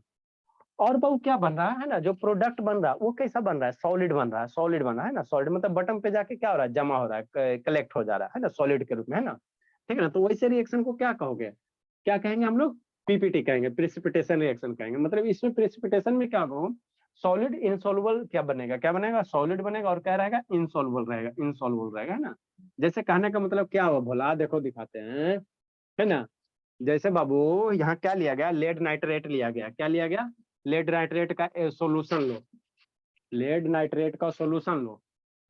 और बाबू क्या बन रहा है ना, जो प्रोडक्ट बन रहा है वो कैसा बन रहा है, सॉलिड बन रहा है, सॉलिड बन रहा है ना, सॉलिड मतलब बटन पे जाके क्या हो रहा है, जमा हो रहा है, कलेक्ट हो जा रहा है ना, सॉलिड के रूप में, है ना। ठीक है ना, तो वैसे रिएक्शन को क्या कहोगे, क्या कहेंगे हम लोग, पीपीटी कहेंगे, प्रेसिपिटेशन रिएक्शन कहेंगे। मतलब इसमें प्रेसिपिटेशन में क्या कहो, सॉलिड इनसॉल्युबल क्या बनेगा, क्या बनेगा, सॉलिड बनेगा, और क्या रहेगा, इनसॉल्युबल रहेगा, इनसॉल्युबल रहेगा, है ना। जैसे कहने का मतलब क्या हुआ भोला, देखो दिखाते हैं, है ना। जैसे बाबू यहाँ क्या लिया गया, लेड नाइट्रेट लिया गया, क्या लिया गया, लेड नाइट्रेट का सोल्यूशन लो, लेड नाइट्रेट का सोल्यूशन लो,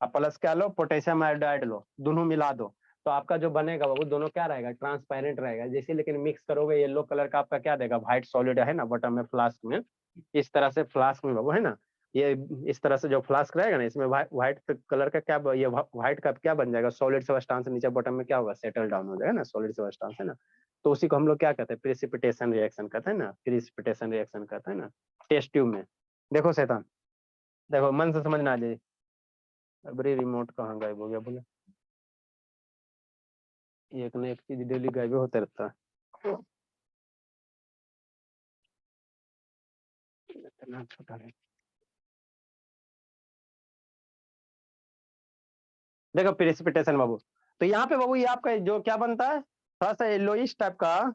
अब प्लस क्या लो, पोटेशियम आयोडाइड लो, दोनों मिला दो, तो आपका जो बनेगा वो दोनों क्या रहेगा, ट्रांसपेरेंट रहेगा। जैसे लेकिन मिक्स करोगे येलो कलर का आपका क्या देगा, व्हाइट सॉलिड है ना बॉटम में फ्लास्क में, इस तरह से फ्लास्क में बाबू, है ना, ये इस तरह से जो फ्लास्क रहेगा ना, इसमें व्हाइट कलर का क्या, ये व्हाइट का क्या बन जाएगा, सॉलिड सब्सटेंस नीचे बॉटम में क्या होगा, सेटल डाउन हो जाएगा ना, सॉलिड सब्सटेंस, है ना। तो उसी को हम लोग क्या कहते हैं, प्रेसिपिटेशन रिएक्शन कहते हैं ना, प्रेसिपिटेशन रिएक्शन कहते हैं ना। टेस्ट ट्यूब में देखो शैतान, देखो मन से समझना आ जाए। अबरी रिमोट कहाँ गायब हो गया बोले, एक न एक चीज डेली गायब होते रहता है। इतना छोटा है। देखो प्रेसिपिटेशन बाबू, तो यहाँ पे बाबू ये आपका जो क्या बनता है, थोड़ा सा येलोइश टाइप का,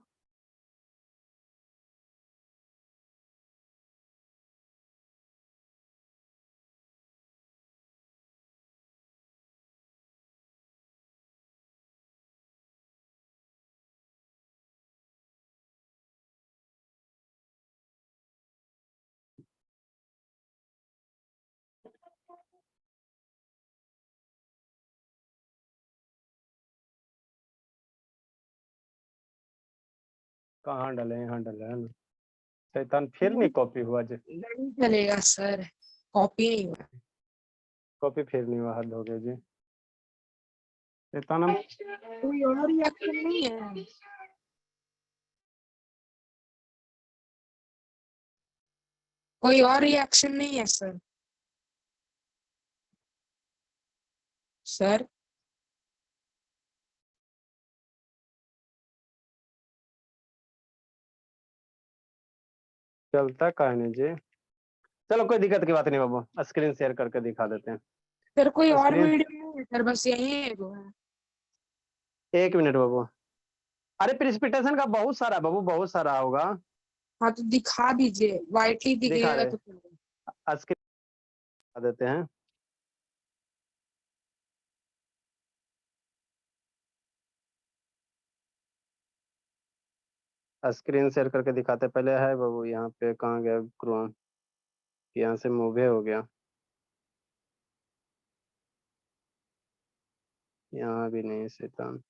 कहाँ डले, यहाँ डले, है ना। शैतान फिर नहीं कॉपी हुआ जी, नहीं चलेगा सर, कॉपी नहीं हुआ। कॉपी फिर नहीं हुआ, हद हो गया जी। शैतान हम कोई और रिएक्शन नहीं है, कोई और रिएक्शन नहीं है सर। सर चलता कहने जी। चलो कोई दिक्कत की बात नहीं बाबू, स्क्रीन शेयर करके दिखा देते हैं। सर कोई और स्क्रीन, वीडियो नहीं है सर, बस यही है जो है। एक मिनट बाबू, अरे प्रेसिपिटेशन का बहुत सारा बाबू, बहुत सारा होगा। हाँ तो दिखा दीजिए, वाइटली दिखा दिखेगा तो। रहे, स्क्रीन दिखा देते हैं। स्क्रीन शेयर करके दिखाते पहले है बाबू। यहाँ पे कहाँ गया क्रोम? यहाँ से मूव हो गया। यहाँ भी नहीं शैतान।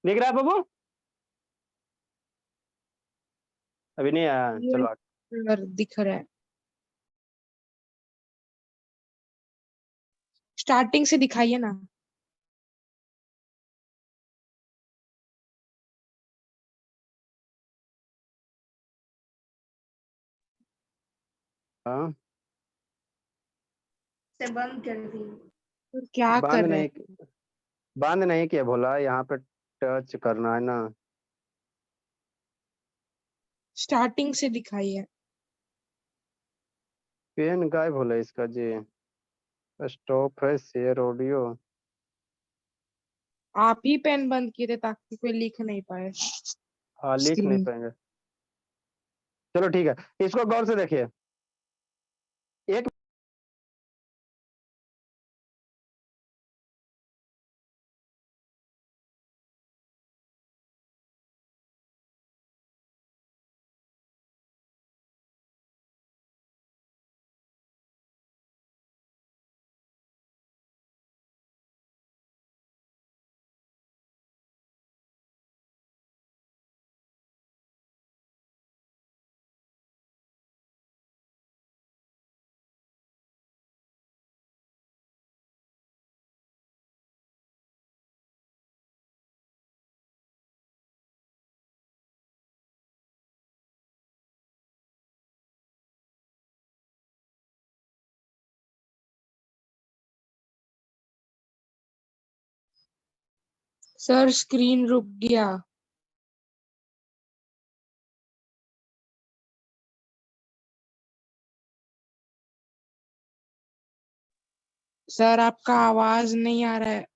दिख रहा है बाबू? अभी नहीं आया, चलो आगे। दिख रहा है। स्टार्टिंग से दिखाइए ना। हाँ, से बंद कर दी। तो क्या बंद कर रहे नहीं, हैं? बंद नहीं किया, बोला यहाँ पे टच करना है ना। स्टार्टिंग से दिखाइए। पेन गायब बोला इसका जी। स्टॉप है शेयर ऑडियो। आप ही पेन बंद किए थे ताकि कोई लिख नहीं पाए हाँ, लिख नहीं स्क्रीन। पाएंगे। चलो ठीक है, इसको गौर से देखिए। एक सर स्क्रीन रुक गया। सर आपका आवाज नहीं आ रहा है।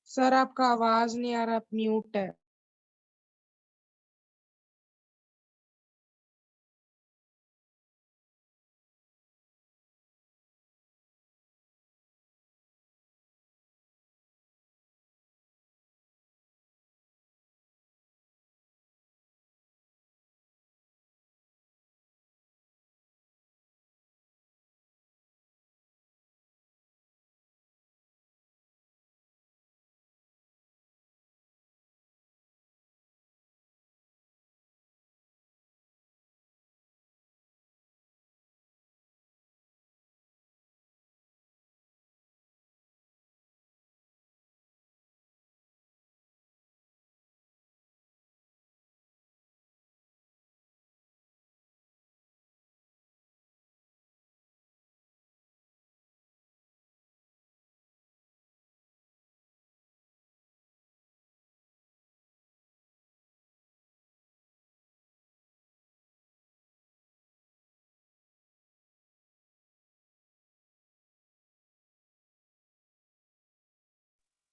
सर आपका आवाज नहीं आ रहा, आप म्यूट है।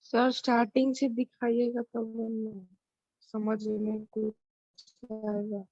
सर स्टार्टिंग से दिखाइएगा तब हम समझ में कुछ आएगा।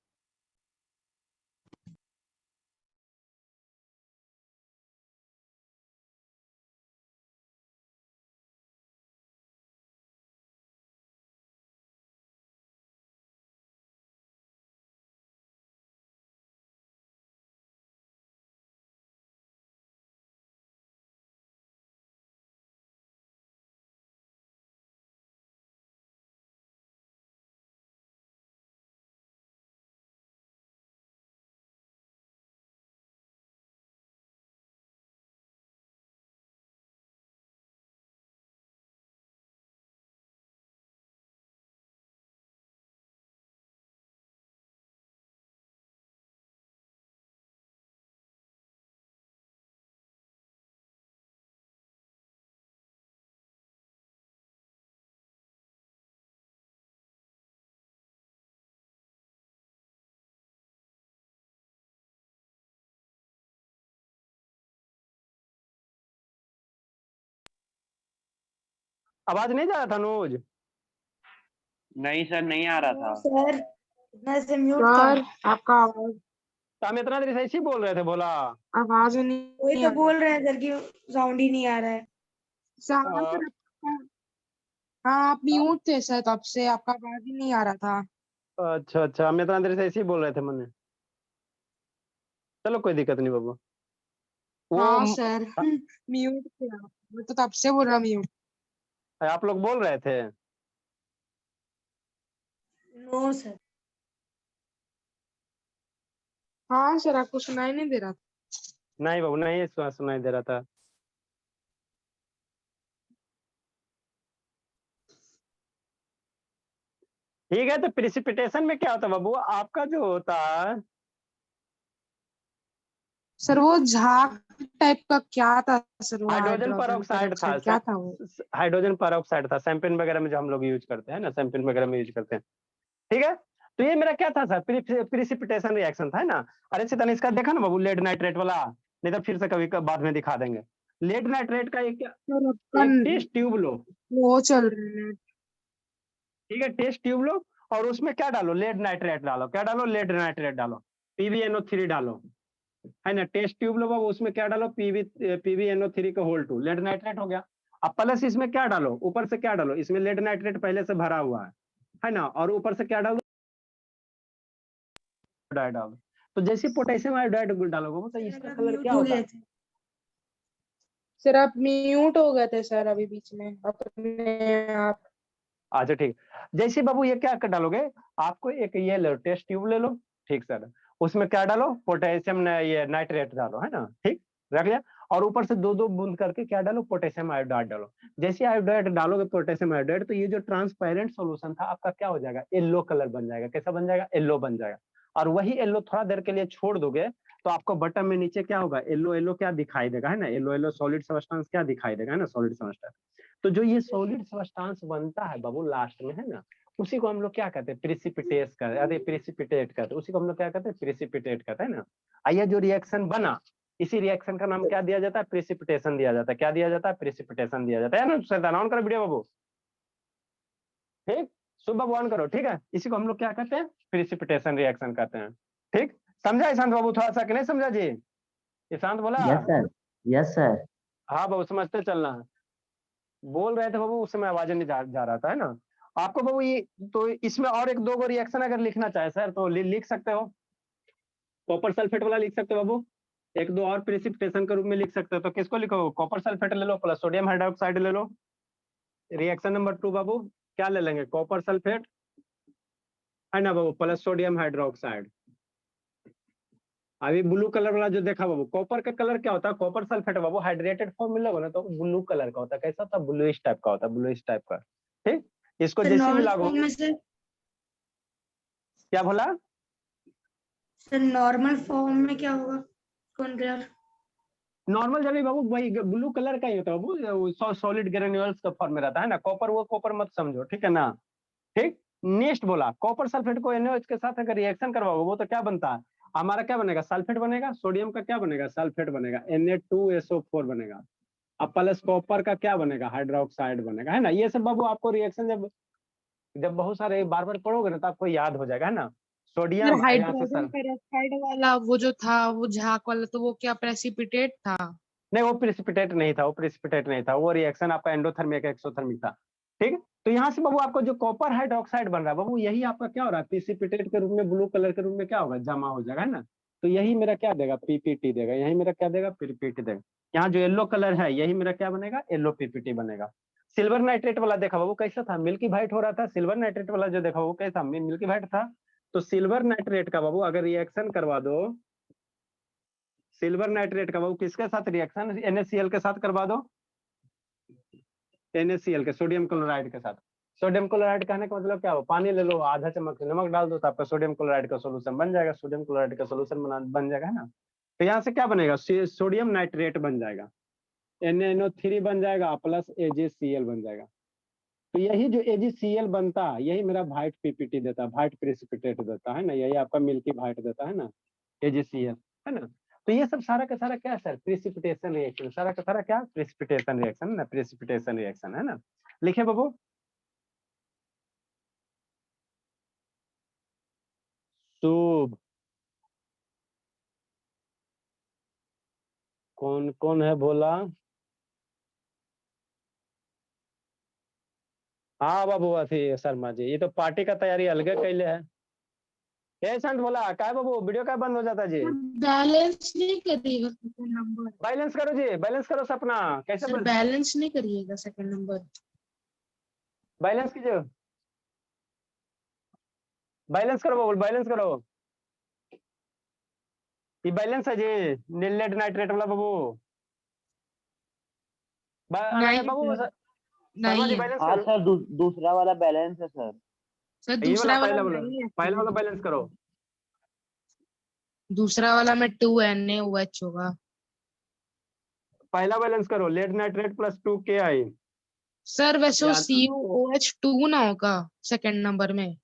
आवाज नहीं जा रहा था अनुज? नहीं सर, नहीं आ रहा था। सर इतना से म्यूट था। सर आपका आवाज तो हम इतना देर से ऐसे ही बोल रहे थे, बोला आवाज वही नहीं तो आ बोल रहे हैं सर कि साउंड ही नहीं आ रहा है। सर आ, हाँ आप म्यूट थे सर, तब से आपका आवाज ही नहीं आ रहा था। अच्छा अच्छा, हम इतना देर से ऐसे ही बोल रहे थे मैंने। चलो कोई दिक्कत नहीं बाबू। वो हाँ सर म्यूट थे आप, मैं तो तब से बोल रहा म्यूट। आप लोग बोल रहे थे? No sir. हाँ सर आपको सुनाई नहीं दे रहा था। नहीं बाबू, नहीं सुनाई दे रहा था। ठीक है, तो प्रिसिपिटेशन में क्या होता है बाबू आपका जो होता है? सर वो झाग टाइप का क्या था सर, वो हाइड्रोजन हाइड्रोजन पेरोक्साइड था। पेरोक्साइड क्या था वो? हाइड्रोजन पेरोक्साइड था, शैंपेन वगैरह में जो हम लोग यूज करते हैं ना, शैंपेन वगैरह में यूज करते हैं। ठीक है, तो ये मेरा क्या था सर? प्रिसिपिटेशन रिएक्शन था, है ना? अरे सीता ने इसका देखा ना बाबू, लेड नाइट्रेट वाला? नहीं तो फिर से कभी बाद में दिखा देंगे। लेड नाइट्रेट का एक सर आपका टेस्ट ट्यूब लो। वो चल रहा है। ठीक है, टेस्ट ट्यूब लो और उसमें क्या डालो? लेड नाइट्रेट डालो। क्या डालो? लेड नाइट्रेट डालो। PbNO3 डालो, है ना? टेस्ट ट्यूब लो बाबू, उसमें क्या डालो? PbNO3 का होल 2 लेड नाइट्रेट हो गया। अब प्लस इसमें क्या डालो? ऊपर से क्या डालो? इसमें लेड नाइट्रेट पहले से भरा हुआ है ना? और ऊपर से क्या डालो? आयोडाइड डालो। तो जैसे पोटेशियम आयोडाइड डालोगे तो इसका कलर क्या हो होता गए है? थे। सर आप म्यूट हो गए थे सर अभी बीच में अपने आप। अच्छा ठीक, जैसे बाबू ये क्या कर डालोगे? आपको एक ये लो, टेस्ट ट्यूब ले लो। ठीक सर, उसमें क्या डालो? पोटेशियम ये नाइट्रेट डालो, है ना? ठीक, रख लिया। और ऊपर से 2-2 बूंद करके क्या डालो? पोटेशियम आयोडाइड डालो। जैसे आयोडाइड डालोगे, पोटेशियम आयोडाइड, तो ये जो ट्रांसपेरेंट सॉल्यूशन था आपका क्या हो जाएगा? येलो कलर बन जाएगा। कैसा बन जाएगा? येलो बन जाएगा। और वही येलो थोड़ा देर के लिए छोड़ दोगे तो आपको बटन में नीचे क्या होगा? येलो येलो क्या दिखाई देगा, है ना? येलो येलो सॉलिड सब्सटेंस क्या दिखाई देगा, है ना? Solid substance. तो जो ये सॉलिड सब्सटेंस बनता है बाबू लास्ट में, है ना, उसी को हम लोग क्या कहते हैं? प्रिसिपिटेट कहते हैं। अरे प्रिसिपिटेट कहते हैं, उसी को हम लोग क्या कहते हैं? प्रिसिपिटेट कहते हैं ना। आइए, जो रिएक्शन बना, इसी रिएक्शन का नाम क्या दिया जाता है? प्रिसिपिटेशन दिया जाता है। क्या दिया जाता है? प्रिसिपिटेशन दिया जाता है ना? सर ऑन करो वीडियो बाबू। ठीक, सुबह ऑन करो। ठीक है, इसी को हम लोग क्या कहते हैं? प्रिसिपिटेशन रिएक्शन कहते हैं। ठीक, समझा ईशांत बाबू थोड़ा सा कि नहीं समझा जी? ईशांत बोला? Yes sir, yes sir. हाँ बाबू, समझते चलना है। बोल रहे थे बाबू, उस समय आवाज नहीं जा रहा था, है ना? आपको बाबू ये, तो इसमें और एक दो रिएक्शन अगर लिखना चाहे सर तो लिख सकते हो। कॉपर सल्फेट वाला लिख सकते हो बाबू। एक दो और प्रिसिपिटेशन के रूप में लिख सकते हो, तो किसको लिखो? कॉपर सल्फेट ले लो प्लस सोडियम हाइड्रोक्साइड ले लो। रिएक्शन नंबर 2 बाबू क्या ले लेंगे? कॉपर सल्फेट, है ना बाबू, प्लस सोडियम हाइड्रोक्साइड। अभी ब्लू कलर वाला जो देखा बाबू, कॉपर का कलर क्या होता है? कॉपर सल्फेट बाबू हाइड्रेटेड फॉर्म में लोगे ना तो ब्लू कलर का होता है। कैसा होता है? ब्लूइश टाइप का होता है, ब्लूइश टाइप का। ठीक, इसको सर जैसे नॉर्मल मिलाओ। फॉर्म में से, क्या बोला? सर नॉर्मल फॉर्म में क्या होगा? कौन कलर? नॉर्मल जब भी बाबू वही ब्लू कलर का ही होता है बाबू, सॉलिड ग्रेन्यूल्स का फॉर्म में रहता है ना। कॉपर, वो कॉपर मत समझो, ठीक है ना? ठीक, नेक्स्ट बोला, कॉपर सल्फेट को NaOH के साथ अगर रिएक्शन करवाओगे वो तो क्या बनता है? हमारा क्या बनेगा? सल्फेट बनेगा। सोडियम का क्या बनेगा? सल्फेट बनेगा, Na2SO4 बनेगा। अब प्लस कॉपर का क्या बनेगा, हाइड्रोक्साइड बनेगा, है ना। ये सब बाबू आपको रिएक्शन जब जब बहुत सारे बार बार पढ़ोगे ना तो आपको याद हो जाएगा, है ना। सर सोडियम यहाँ से हाइड्रोजन सर, पेरोक्साइड वाला वो जो था वो झाग वाला, तो वो क्या प्रेसिपिटेट था? नहीं वो प्रेसिपिटेट नहीं था, वो प्रेसिपिटेट नहीं था, वो रिएक्शन आपका एंडोथर्मिक एक्सोथर्मिक था। ठीक। तो यहाँ से बाबू आपको जो कॉपर हाइड्रोक्साइड बन रहा है बाबू, यही आपका क्या हो रहा है, प्रेसिपिटेट के रूप में ब्लू कलर के रूप में क्या होगा, जमा हो जाएगा, है ना। तो यही मेरा क्या देगा, पीपीटी देगा, यही मेरा क्या देगा, पीपीटी देगा। यहाँ जो येलो कलर है यही मेरा क्या बनेगा, येलो पीपीटी बनेगा। सिल्वर नाइट्रेट वाला देखा बाबू कैसा था, मिल्की व्हाइट हो रहा था। सिल्वर नाइट्रेट वाला जो देखा वो कैसा, मिल्की व्हाइट था। तो सिल्वर नाइट्रेट का बाबू अगर रिएक्शन करवा दो, सिल्वर नाइट्रेट का बाबू किसके साथ रिएक्शन, NaCl के साथ करवा दो, NaCl के, सोडियम क्लोराइड के साथ। सोडियम क्लोराइड कहने का मतलब क्या हो, पानी ले लो, आधा चम्मच नमक डाल दो तो आपका सोडियम क्लोराइड का सोल्यूशन बन जाएगा, सोडियम क्लोराइड का सोल्यूशन बन जाएगा, है ना। तो यहाँ से क्या बनेगा, सोडियम नाइट्रेट बन जाएगा, NaNO3 बन जाएगा प्लस AgCl बन जाएगा। तो यही जो AgCl बनता है यही मेरा व्हाइट पीपीटी देता है, व्हाइट प्रेसिपिटेट देता है ना, यही आपका मिल्की व्हाइट देता है ना, AgCl, है ना। तो ये सब सारा का सारा क्या है सर, प्रेसिपिटेशन रिएक्शन, सारा का सारा क्या, प्रेसिपिटेशन रिएक्शन ना, प्रेसिपिटेशन रिएक्शन, है ना। लिखे बाबू, शुभ, कौन कौन है बोला, हाँ बाबू अथी शर्मा जी, ये तो पार्टी का तैयारी अलगे कैले है। संत बोला काय बाबू, वीडियो क्या बंद हो जाता जी, बैलेंस नहीं करिएगा सेकंड नंबर? बैलेंस करो जी, बैलेंस करो सपना, कैसे सर बैलेंस नहीं करिएगा सेकंड नंबर? बैलेंस कीजिए, बैलेंस करो बाबू, बैलेंस करो, ये बैलेंस है जी, नीलेट नाइट्रेट वाला बाबू, नहीं बाबू सर, शर्मा नहीं जी है बैलेंस हाँ करो, सर, दूसरा वाला बैलेंस है सर। सर। ये वाला दूसरा वाला पहला वाला, नहीं है पहला वाला actually। बैलेंस करो, दूसरा वाला में 2NaOH होगा। पहला बैलेंस करो, lead nitrate plus 2Ki, sir वैसे वो CuOH2 ना होगा सेकंड नंबर में?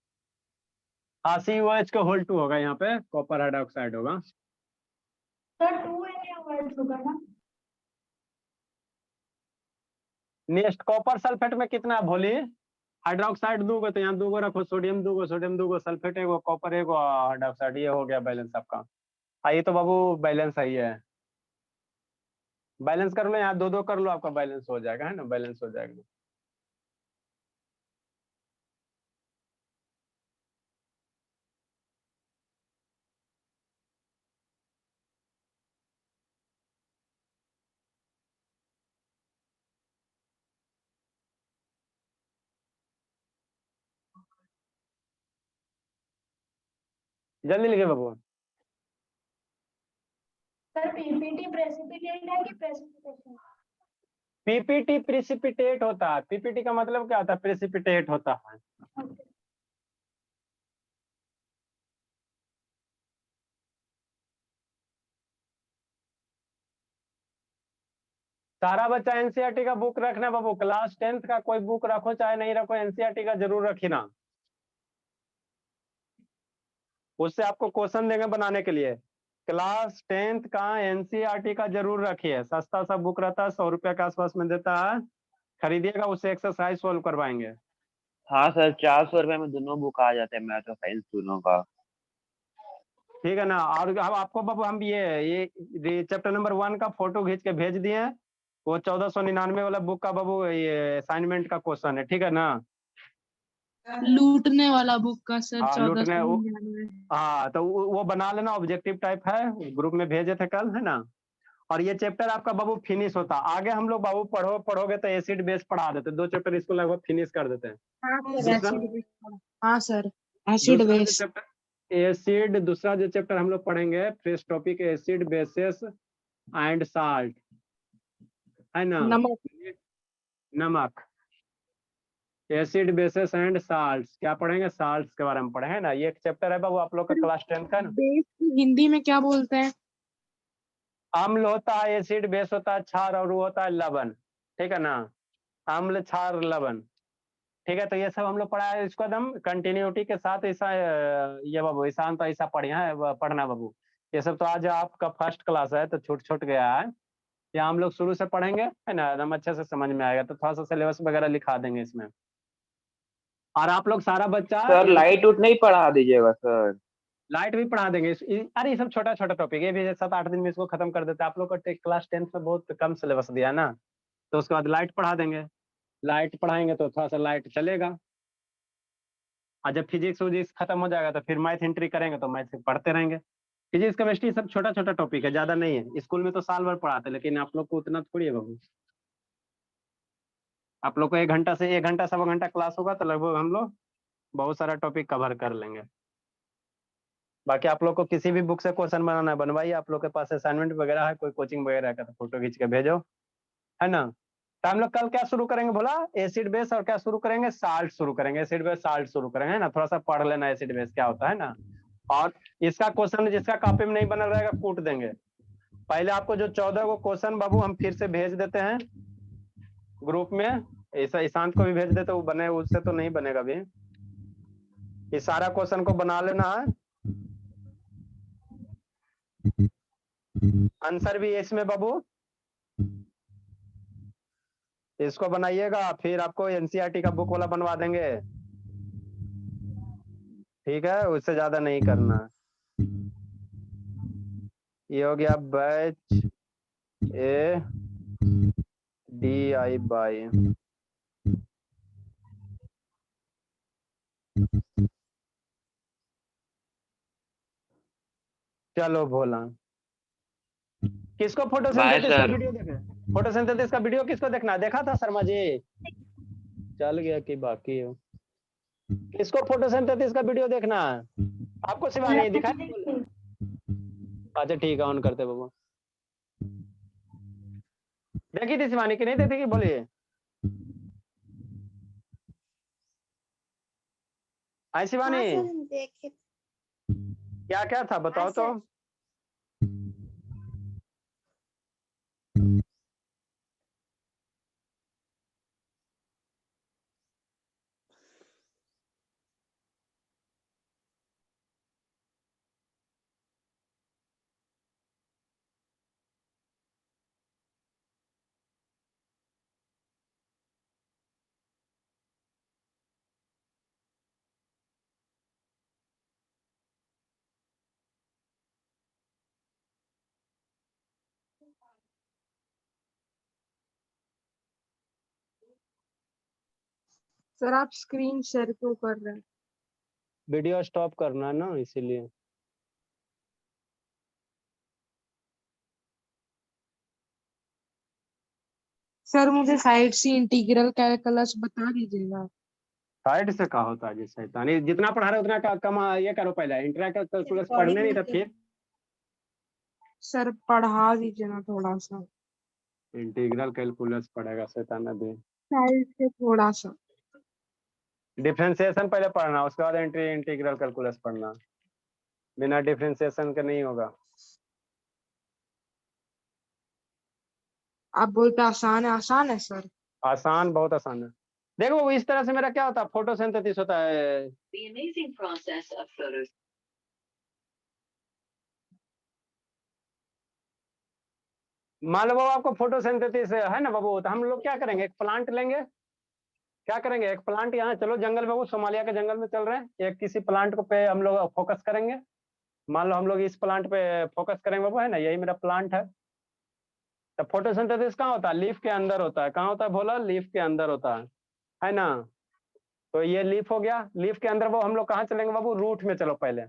COH का होल 2 होगा, यहाँ पे कॉपर हाइड्रोक्साइड होगा। सर 2NaOH होगा ना? नेक्स्ट कॉपर सल्फेट में कितना है भोली, हाइड्रोक्साइड दूगो, तो यहाँ दूगो रखो, सोडियम दूगो, सोडियम दूगो, सल्फेट एगो, कॉपर एगो, हाइड्रोक्साइड, ये हो गया बैलेंस आपका। ये तो बाबू बैलेंस सही है, बैलेंस कर लो, यहाँ दो दो कर लो, आपका बैलेंस हो जाएगा, है ना, बैलेंस हो जाएगा। जल्दी लिखे बाबू, सर पीपीटी प्रेसिपिटेट है कि प्रेसिपिटेशन? पीपीटी प्रेसिपिटेट होता है, पीपीटी का मतलब क्या होता है, प्रेसिपिटेट होता है। सारा बच्चा एनसीईआरटी का बुक रखना बाबू, क्लास 10th का कोई बुक रखो चाहे नहीं रखो, एनसीईआरटी का जरूर रखना, उससे आपको क्वेश्चन देंगे बनाने के लिए। क्लास 10th का एनसीईआरटी का जरूर रखिए, सस्ता सा बुक रहता है, 100 रुपया के आसपास में देता है, खरीदिएगा, उससे एक्सरसाइज सोल्व करवाएंगे। हाँ सर, 400 रुपए में दोनों बुक आ जाते हैं, मैथ और साइंस दोनों का। ठीक है ना। और अब आपको बाबू हम ये चैप्टर नंबर 1 का फोटो खींच के भेज दिए, वो 1499 वाला बुक का बाबू ये असाइनमेंट का क्वेश्चन है, ठीक है ना। लूटने वाला बुक का सर, हाँ लूटने 1499। हाँ, तो वो बना लेना, ऑब्जेक्टिव टाइप है, ग्रुप में भेजे थे कल, है ना। और ये चैप्टर आपका बाबू फिनिश होता, आगे हम लोग बाबू पढ़ोगे तो एसिड बेस पढ़ा देते, 2 चैप्टर इसको लगभग फिनिश कर देते हैं। हाँ सर, एसिड बेस। दूसरा जो चैप्टर हम लोग पढ़ेंगे, fresh topic, acid bases and salt, है ना, नमक, एसिड बेसेस एंड साल्ट्स, क्या पढ़ेंगे, साल्ट्स के बारे में पढ़े, है ना। ये एक चैप्टर है बाबू आप लोग का क्लास 10 का ना। बेस हिंदी में क्या बोलते हैं? अम्ल होता है, एसिड बेस होता है, क्षार, और वो होता है लवण, ठीक है ना, अम्ल, क्षार, लवण, ठीक है। तो ये सब हम लोग पढ़ा है, इसको एकदम कंटिन्यूटी के साथ ऐसा ये बाबू ईशान तो ऐसा पढ़िया है, पढ़ना बाबू, ये सब तो आज आपका फर्स्ट क्लास है तो छूट गया है, या हम लोग शुरू से पढ़ेंगे, है ना, एकदम अच्छे से समझ में आएगा। तो थोड़ा सा सिलेबस वगैरह लिखा देंगे इसमें। और आप लोग सारा बच्चा सर लाइट उठ नहीं पढ़ा दीजिएगा सर। लाइट भी पढ़ा देंगे। अरे ये सब छोटा छोटा टॉपिक, ये भी 7-8 दिन में इसको खत्म कर देते हैं। आप लोग का क्लास 10 में बहुत कम सिलेबस दिया ना, तो उसके बाद लाइट पढ़ा देंगे। लाइट पढ़ाएंगे तो थोड़ा सा लाइट चलेगा। और जब फिजिक्स विजिक्स खत्म हो जाएगा तो फिर मैथ एंट्री करेंगे, तो मैथ पढ़ते रहेंगे। फिजिक्स केमिस्ट्री सब छोटा छोटा टॉपिक है, ज्यादा नहीं है। स्कूल में तो साल भर पढ़ाते हैं, लेकिन आप लोग को उतना थोड़ी है बाबू। आप लोग को 1 घंटा से 1 घंटा 1.25 घंटा क्लास होगा, तो लगभग हम लोग बहुत सारा टॉपिक कवर कर लेंगे। बाकी आप लोग को किसी भी बुक से क्वेश्चन बनाना है बनवाइए। आप लोग के पास असाइनमेंट वगैरह है, कोई कोचिंग वगैरह का, तो फोटो खींच के भेजो, है ना। तो हम लोग कल क्या शुरू करेंगे बोला, एसिड बेस, और क्या शुरू करेंगे, साल्ट शुरू करेंगे। एसिड बेस साल्ट शुरू करेंगे, है ना। थोड़ा सा पढ़ लेना एसिड बेस क्या होता है ना। और इसका क्वेश्चन जिसका कॉपी में नहीं बना रहेगा कूट देंगे। पहले आपको जो 14 को क्वेश्चन बाबू हम फिर से भेज देते हैं ग्रुप में। ऐसा ईशांत को भी भेज देते, वो बने, उससे तो नहीं बनेगा अभी। इस सारा क्वेश्चन को बना लेना है, आंसर भी है इसमें बाबू। इसको बनाइएगा, फिर आपको एनसीईआरटी का बुक वाला बनवा देंगे, ठीक है। उससे ज्यादा नहीं करना। ये हो गया batch A D I by. चलो भोला, किसको बाय फोटोसिंथेसिस का सर। वीडियो देखना है? फोटोसिंथेसिस का वीडियो किसको देखना है? देखा था शर्मा जी? चल गया कि बाकी हो? किसको फोटोसिंथेसिस का वीडियो देखना है? आपको शिवानी दिखाई बोले? अच्छा ठीक है, ऑन करते बाबू। देखी थी शिवानी की नहीं देखी कि बोलिए? आई शिवानी, हाँ सर हम देखे। क्या क्या था बताओ तो। सर। सर आप स्क्रीन शेयर क्यों कर रहे हैं? वीडियो स्टॉप करना है ना, इसीलिए। सर मुझे साइड से इंटीग्रल कैलकुलस बता दीजिएगा। साइड से कहा होता है जी शैतानी, जितना पढ़ा रहे उतना कम ये करो। पहले इंटीग्रल कैलकुलस पढ़ने नहीं था, फिर सर पढ़ा दीजिए ना थोड़ा सा, इंटीग्रल कैलकुलस पढ़ेगा शैतान अभी। साइड से थोड़ा सा। डिफरेंशिएशन पहले पढ़ना, उसके बाद इंटीग्रल कैलकुलस पढ़ना। बिना डिफरेंशिएशन के नहीं होगा। आप बोलते आसान है सर। आसान, बहुत आसान है। देखो वो इस तरह से मेरा क्या होता है, फोटोसिंथेसिस होता है। मान लो बाबू आपको फोटोसिंथेसिस है ना बाबू, तो हम लोग क्या करेंगे, एक प्लांट लेंगे। क्या करेंगे, एक प्लांट, यहाँ चलो जंगल बाबू, सोमालिया के जंगल में चल रहे हैं, एक किसी प्लांट को पे हम लोग फोकस करेंगे। मान लो हम लोग इस प्लांट पे फोकस करेंगे बाबू, है ना, यही मेरा प्लांट है। तो फोटोसिंथेसिस कहाँ होता है, लीफ के अंदर होता है। कहाँ होता है भोला, लीफ के अंदर होता है ना। तो ये लीफ हो गया, लीफ के अंदर वो हम लोग कहाँ चलेंगे बाबू, रूट में चलो पहले।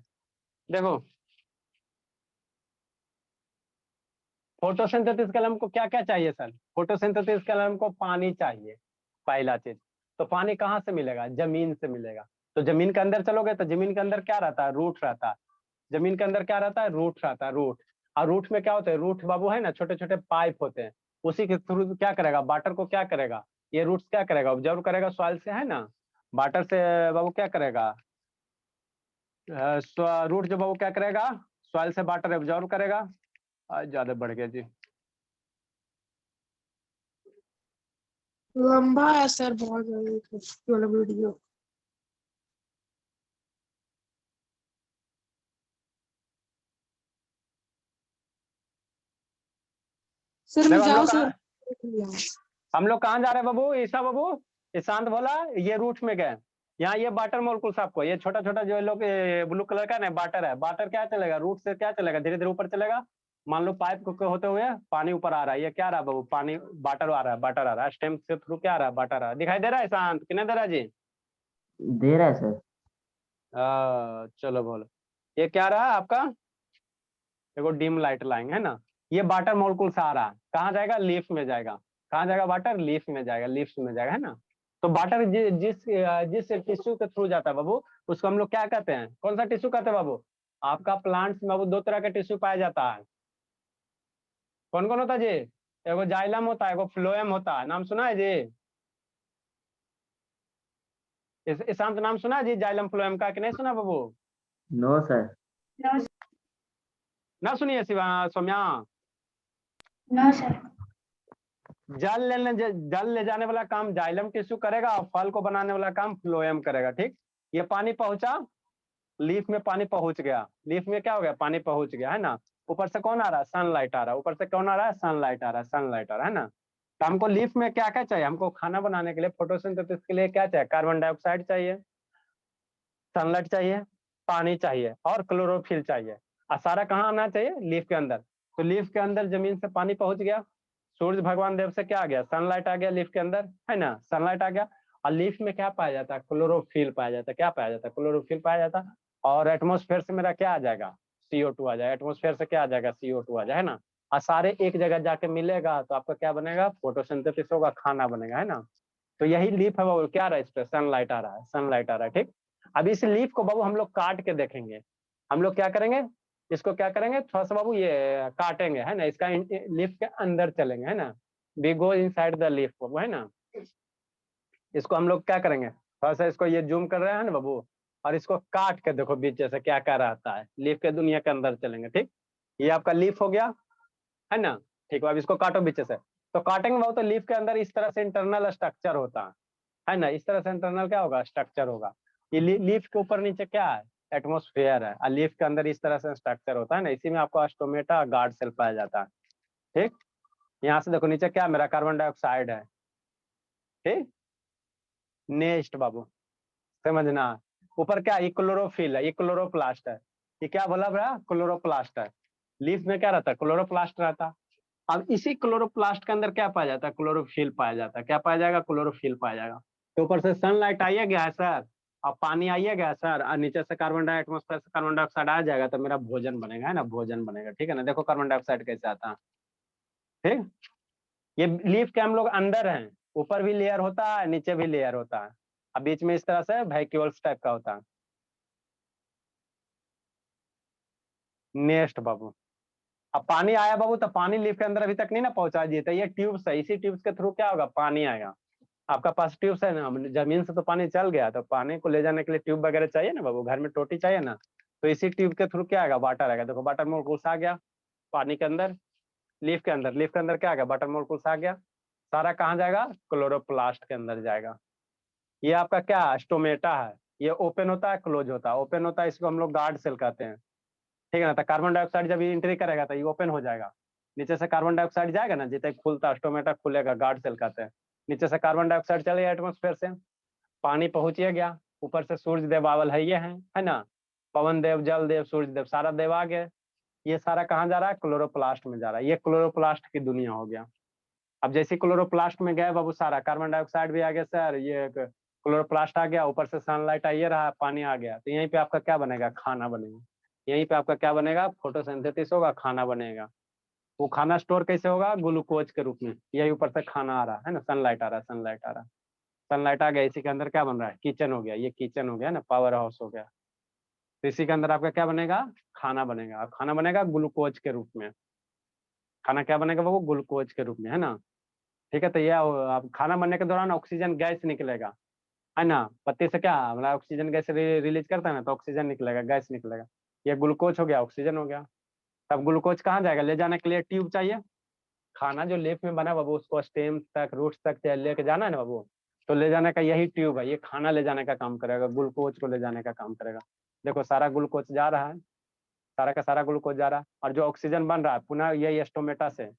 देखो फोटोसिंथेसिस के लिए हमको क्या क्या चाहिए सर, फोटोसिंथेसिस के लिए हमको पानी चाहिए, पहला चीज। तो पानी कहाँ से मिलेगा, जमीन से मिलेगा। तो जमीन के अंदर चलोगे तो जमीन के अंदर क्या रहता है, रूट रहता है। जमीन के अंदर क्या रहता है, रूट रहता है, रूट। और रूट में क्या होता है, रूट बाबू है ना, छोटे छोटे पाइप होते हैं। उसी के थ्रू क्या करेगा, वाटर को क्या करेगा, ये रूट्स क्या करेगा, ऑब्जर्व करेगा सॉइल से, है ना। वाटर से बाबू क्या करेगा, रूट जो बाबू क्या करेगा, सॉइल से वाटर ऑब्जर्व करेगा। आज ज्यादा बढ़ गया जी। लंबा है सर बहुत ज्यादा वीडियो। सर देखो मैं हम जाऊँ लोग सर? हम लोग कहाँ जा रहे हैं बाबू? ईसा बाबू, ईशांत बोला ये रूट में गए। यहाँ ये वाटर मोलकुल्स आपको, ये छोटा छोटा जो लोग ब्लू कलर का ना वाटर है, वाटर क्या चलेगा? रूट से क्या चलेगा? धीरे धीरे ऊपर चलेगा। मान लो पाइप को होते हुए पानी ऊपर आ रहा है, ये क्या आ रहा है बाबू? पानी, वाटर आ रहा है, वाटर आ रहा है। स्टेम से थ्रू क्या आ रहा है? वाटर आ रहा है। दिखाई दे रहा है ईशांत? कितने दे रहा है जी? दे रहा है सर। चलो बोलो, ये क्या रहा है आपका? देखो डिम लाइट लाएंगे है ना, ये वाटर मोलकुल से आ रहा है, कहाँ जाएगा? लीफ में जाएगा। कहाँ जाएगा वाटर? लीफ में जाएगा, लीफ में जाएगा है ना। तो वाटर जिस टिश्यू के थ्रू जाता है बाबू, उसको हम लोग क्या कहते हैं? कौन सा टिश्यू कहते हैं बाबू? आपका प्लांट्स में बाबू दो तरह का टिश्यू पाया जाता है। कौन कौन होता है जी? एगो जाइलम होता है, एगो फ्लोएम होता है। नाम सुना है जी? ईशांत नाम सुना है जी जाइलम फ्लोएम का कि नहीं सुना बाबू? No sir. ना सुनिए शिवा सौम्या? No sir. जल ले जाने वाला काम जाइलम टिश्यू करेगा और फल को बनाने वाला काम फ्लोएम करेगा। ठीक, ये पानी पहुंचा लीफ में, पानी पहुंच गया लीफ में, क्या हो गया? पानी पहुंच गया है ना। ऊपर से कौन आ रहा है? सनलाइट आ रहा है। ऊपर से कौन आ रहा है? सनलाइट आ रहा है, सनलाइट आ रहा है ना। तो हमको लीफ में क्या क्या चाहिए? हमको खाना बनाने के लिए, फोटोसिंथेसिस के लिए क्या चाहिए? कार्बन डाइऑक्साइड चाहिए, सनलाइट चाहिए, पानी चाहिए और क्लोरोफिल चाहिए। और सारा कहाँ आना चाहिए? लीफ के अंदर। तो लीफ के अंदर जमीन से पानी पहुंच गया, सूर्य भगवान देव से क्या आ गया? सनलाइट आ गया लीफ के अंदर है ना, सनलाइट आ गया। और लीफ में क्या पाया जाता है? क्लोरोफिल पाया जाता है। क्या पाया जाता है? क्लोरोफिल पाया जाता है। और एटमोस्फेयर से मेरा क्या आ जाएगा? CO2 आ जाएगा। एटमोस्फेयर से क्या आ जाएगा? CO2 आ जाएगा है ना। और सारे एक जगह जाके मिलेगा तो आपका क्या बनेगा? फोटोसिंथेसिस होगा, खाना बनेगा है ना। तो यही लीफ है बाबू, क्या आ रहा है? इस पे सनलाइट आ रहा है, सनलाइट आ रहा है। ठीक, अब इस लीफ को बाबू हम लोग काट के देखेंगे। हम लोग क्या करेंगे? इसको क्या करेंगे? थोड़ा सा बाबू ये काटेंगे है ना, इसका लीफ के अंदर चलेंगे है ना। We go inside the leaf बाबू है ना। इसको हम लोग क्या करेंगे? थोड़ा सा इसको ये जूम कर रहे हैं ना बाबू, और इसको काट के देखो बीच से क्या क्या रहता है। लीफ के दुनिया के अंदर चलेंगे। ठीक, ये आपका लीफ हो गया है ना। ठीक, अब इसको काटो बीच से। तो काटेंगे बाबू तो लीफ के अंदर इस तरह से इंटरनल स्ट्रक्चर होता है ना। इस तरह से इंटरनल क्या होगा? स्ट्रक्चर होगा। ये लीफ के ऊपर नीचे क्या है? एटमोस्फेयर है। और लीफ के अंदर इस तरह से स्ट्रक्चर होता है ना, इसी में आपको स्टोमेटा गार्ड सेल पाया जाता है। ठीक, यहाँ से देखो नीचे क्या मेरा? कार्बन डाइऑक्साइड है। ठीक, नेक्स्ट बाबू समझना, ऊपर क्या? ये क्लोरोफिल है, ये क्लोरोप्लास्ट है। ये क्या बोला भैया? क्लोरोप्लास्ट है। लीफ में क्या रहता है? क्लोरोप्लास्ट रहता है। अब इसी क्लोरोप्लास्ट के अंदर क्या पाया जाता है? क्लोरोफिल पाया जाता है। क्या पाया जाएगा? क्लोरोफिल पाया जाएगा। तो ऊपर से सनलाइट आइए गया है सर, और पानी आइए गया सर, और नीचे से कार्बन एटमोस्फेयर से कार्बन डाइऑक्साइड आ जाएगा तो मेरा भोजन बनेगा है ना, भोजन बनेगा। ठीक है ना, देखो कार्बन डाइऑक्साइड कैसे आता है। ठीक, ये लीफ के हम लोग अंदर हैं, ऊपर भी लेयर होता है, नीचे भी लेयर होता है, अब बीच में इस तरह से वैक्यूल्स टाइप का होता है। नेक्स्ट बाबू, अब पानी आया बाबू, तो पानी लीफ के अंदर अभी तक नहीं ना पहुंचा दिए, तो ये ट्यूब्स है, इसी ट्यूब्स के थ्रू क्या होगा? पानी आएगा। आपका पास ट्यूब्स है ना, जमीन से तो पानी चल गया, तो पानी को ले जाने के लिए ट्यूब वगैरह चाहिए ना बाबू, घर में टोटी चाहिए ना। तो इसी ट्यूब के थ्रू क्या आएगा? वाटर आएगा। देखो वाटर मोलकुल्स आ गया पानी के अंदर, लीफ के अंदर, लीफ के अंदर क्या आ गया? वाटर मोलकुल्स आ गया। सारा कहाँ जाएगा? क्लोरोप्लास्ट के अंदर जाएगा। ये आपका क्या? स्टोमेटा है। ये ओपन होता है, क्लोज होता है। ओपन होता है, इसको हम लोग गार्ड सेल कहते हैं। ठीक है ना, तो कार्बन डाइऑक्साइड जब ये एंट्री करेगा तो ये ओपन हो जाएगा। नीचे से कार्बन डाइऑक्साइड जाएगा ना, जितने खुलता स्टोमेटा खुलेगा, गार्ड सेल कहते हैं। नीचे से कार्बन डाइऑक्साइड चले गया एटमोस्फेयर से, पानी पहुंचिए गया, ऊपर से सूर्य देव आवल है, ये है ना, पवन देव, जल देव, सूर्य देव, सारा देव आ गए। ये सारा कहाँ जा रहा है? क्लोरोप्लास्ट में जा रहा है। ये क्लोरोप्लास्ट की दुनिया हो गया। अब जैसे क्लोरोप्लास्ट में गए बाबू, सारा कार्बन डाइऑक्साइड भी आ गया सर, ये क्लोरोप्लास्ट आ गया, ऊपर से सनलाइट आइए रहा, पानी आ गया, तो यहीं पे आपका क्या बनेगा? खाना बनेगा। यहीं पे आपका क्या बनेगा? फोटोसिंथेसिस होगा, खाना बनेगा। वो खाना स्टोर कैसे होगा? ग्लूकोज के रूप में। यही ऊपर से खाना आ रहा है ना, सनलाइट आ रहा है, सनलाइट आ रहा है, सनलाइट आ गया, इसी के अंदर क्या बन रहा है? किचन हो गया, ये किचन हो गया ना, पावर हाउस हो गया। तो इसी के अंदर आपका क्या बनेगा? खाना बनेगा। और खाना बनेगा ग्लूकोज के रूप में। खाना क्या बनेगा वो? ग्लूकोज के रूप में है ना। ठीक है, तो ये अब खाना बनने के दौरान ऑक्सीजन गैस निकलेगा है ना, पत्ती से क्या हमारा ऑक्सीजन गैस रिलीज करता है ना, तो ऑक्सीजन निकलेगा, गैस निकलेगा। ये ग्लूकोज हो गया, ऑक्सीजन हो गया। तब ग्लूकोज कहाँ जाएगा? ले जाने के लिए ट्यूब चाहिए। खाना जो लेफ में बना बाबू, उसको स्टेम तक, रूट्स तक लेके जाना है ना बाबू, तो ले जाने का यही ट्यूब है, ये खाना ले जाने का काम करेगा, ग्लूकोज को ले जाने का काम करेगा। देखो सारा ग्लूकोज जा रहा है, सारा का सारा ग्लूकोज जा रहा है, और जो ऑक्सीजन बन रहा है पुनः यही स्टोमेटा से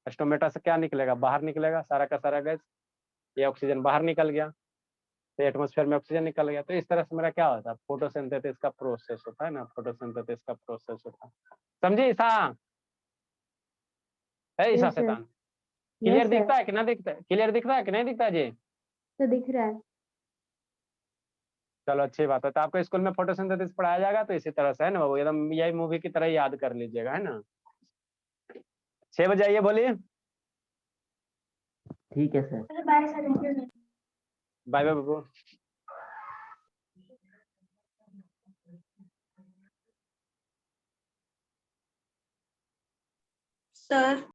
स्टोमेटा से क्या निकलेगा, बाहर निकलेगा सारा का सारा गैस, ये ऑक्सीजन बाहर निकल गया, तो एटमॉस्फेयर में ऑक्सीजन निकल गया। तो इस तरह से मेरा क्या होता है, फोटोसिंथेसिस का प्रोसेस होता है ना, फोटोसिंथेसिस का प्रोसेस होता है। समझे ईसा? है ईसा Yes, sir. शैतान? Clear Yes, sir. दिखता है कि ना दिखता है, क्लियर दिख रहा है कि नहीं दिखता है जी? तो दिख रहा है। चलो अच्छी बात है। तो आपको स्कूल में फोटोसिंथेसिस पढ़ाया जाएगा, तो इसी तरह से है ना बाबू, एकदम यही मूवी की तरह याद कर लीजिएगा, है ना। 6 बजे आइए, बोलिए। ठीक है sir. Bye sir, thank you sir. Bye bye बाबू। सर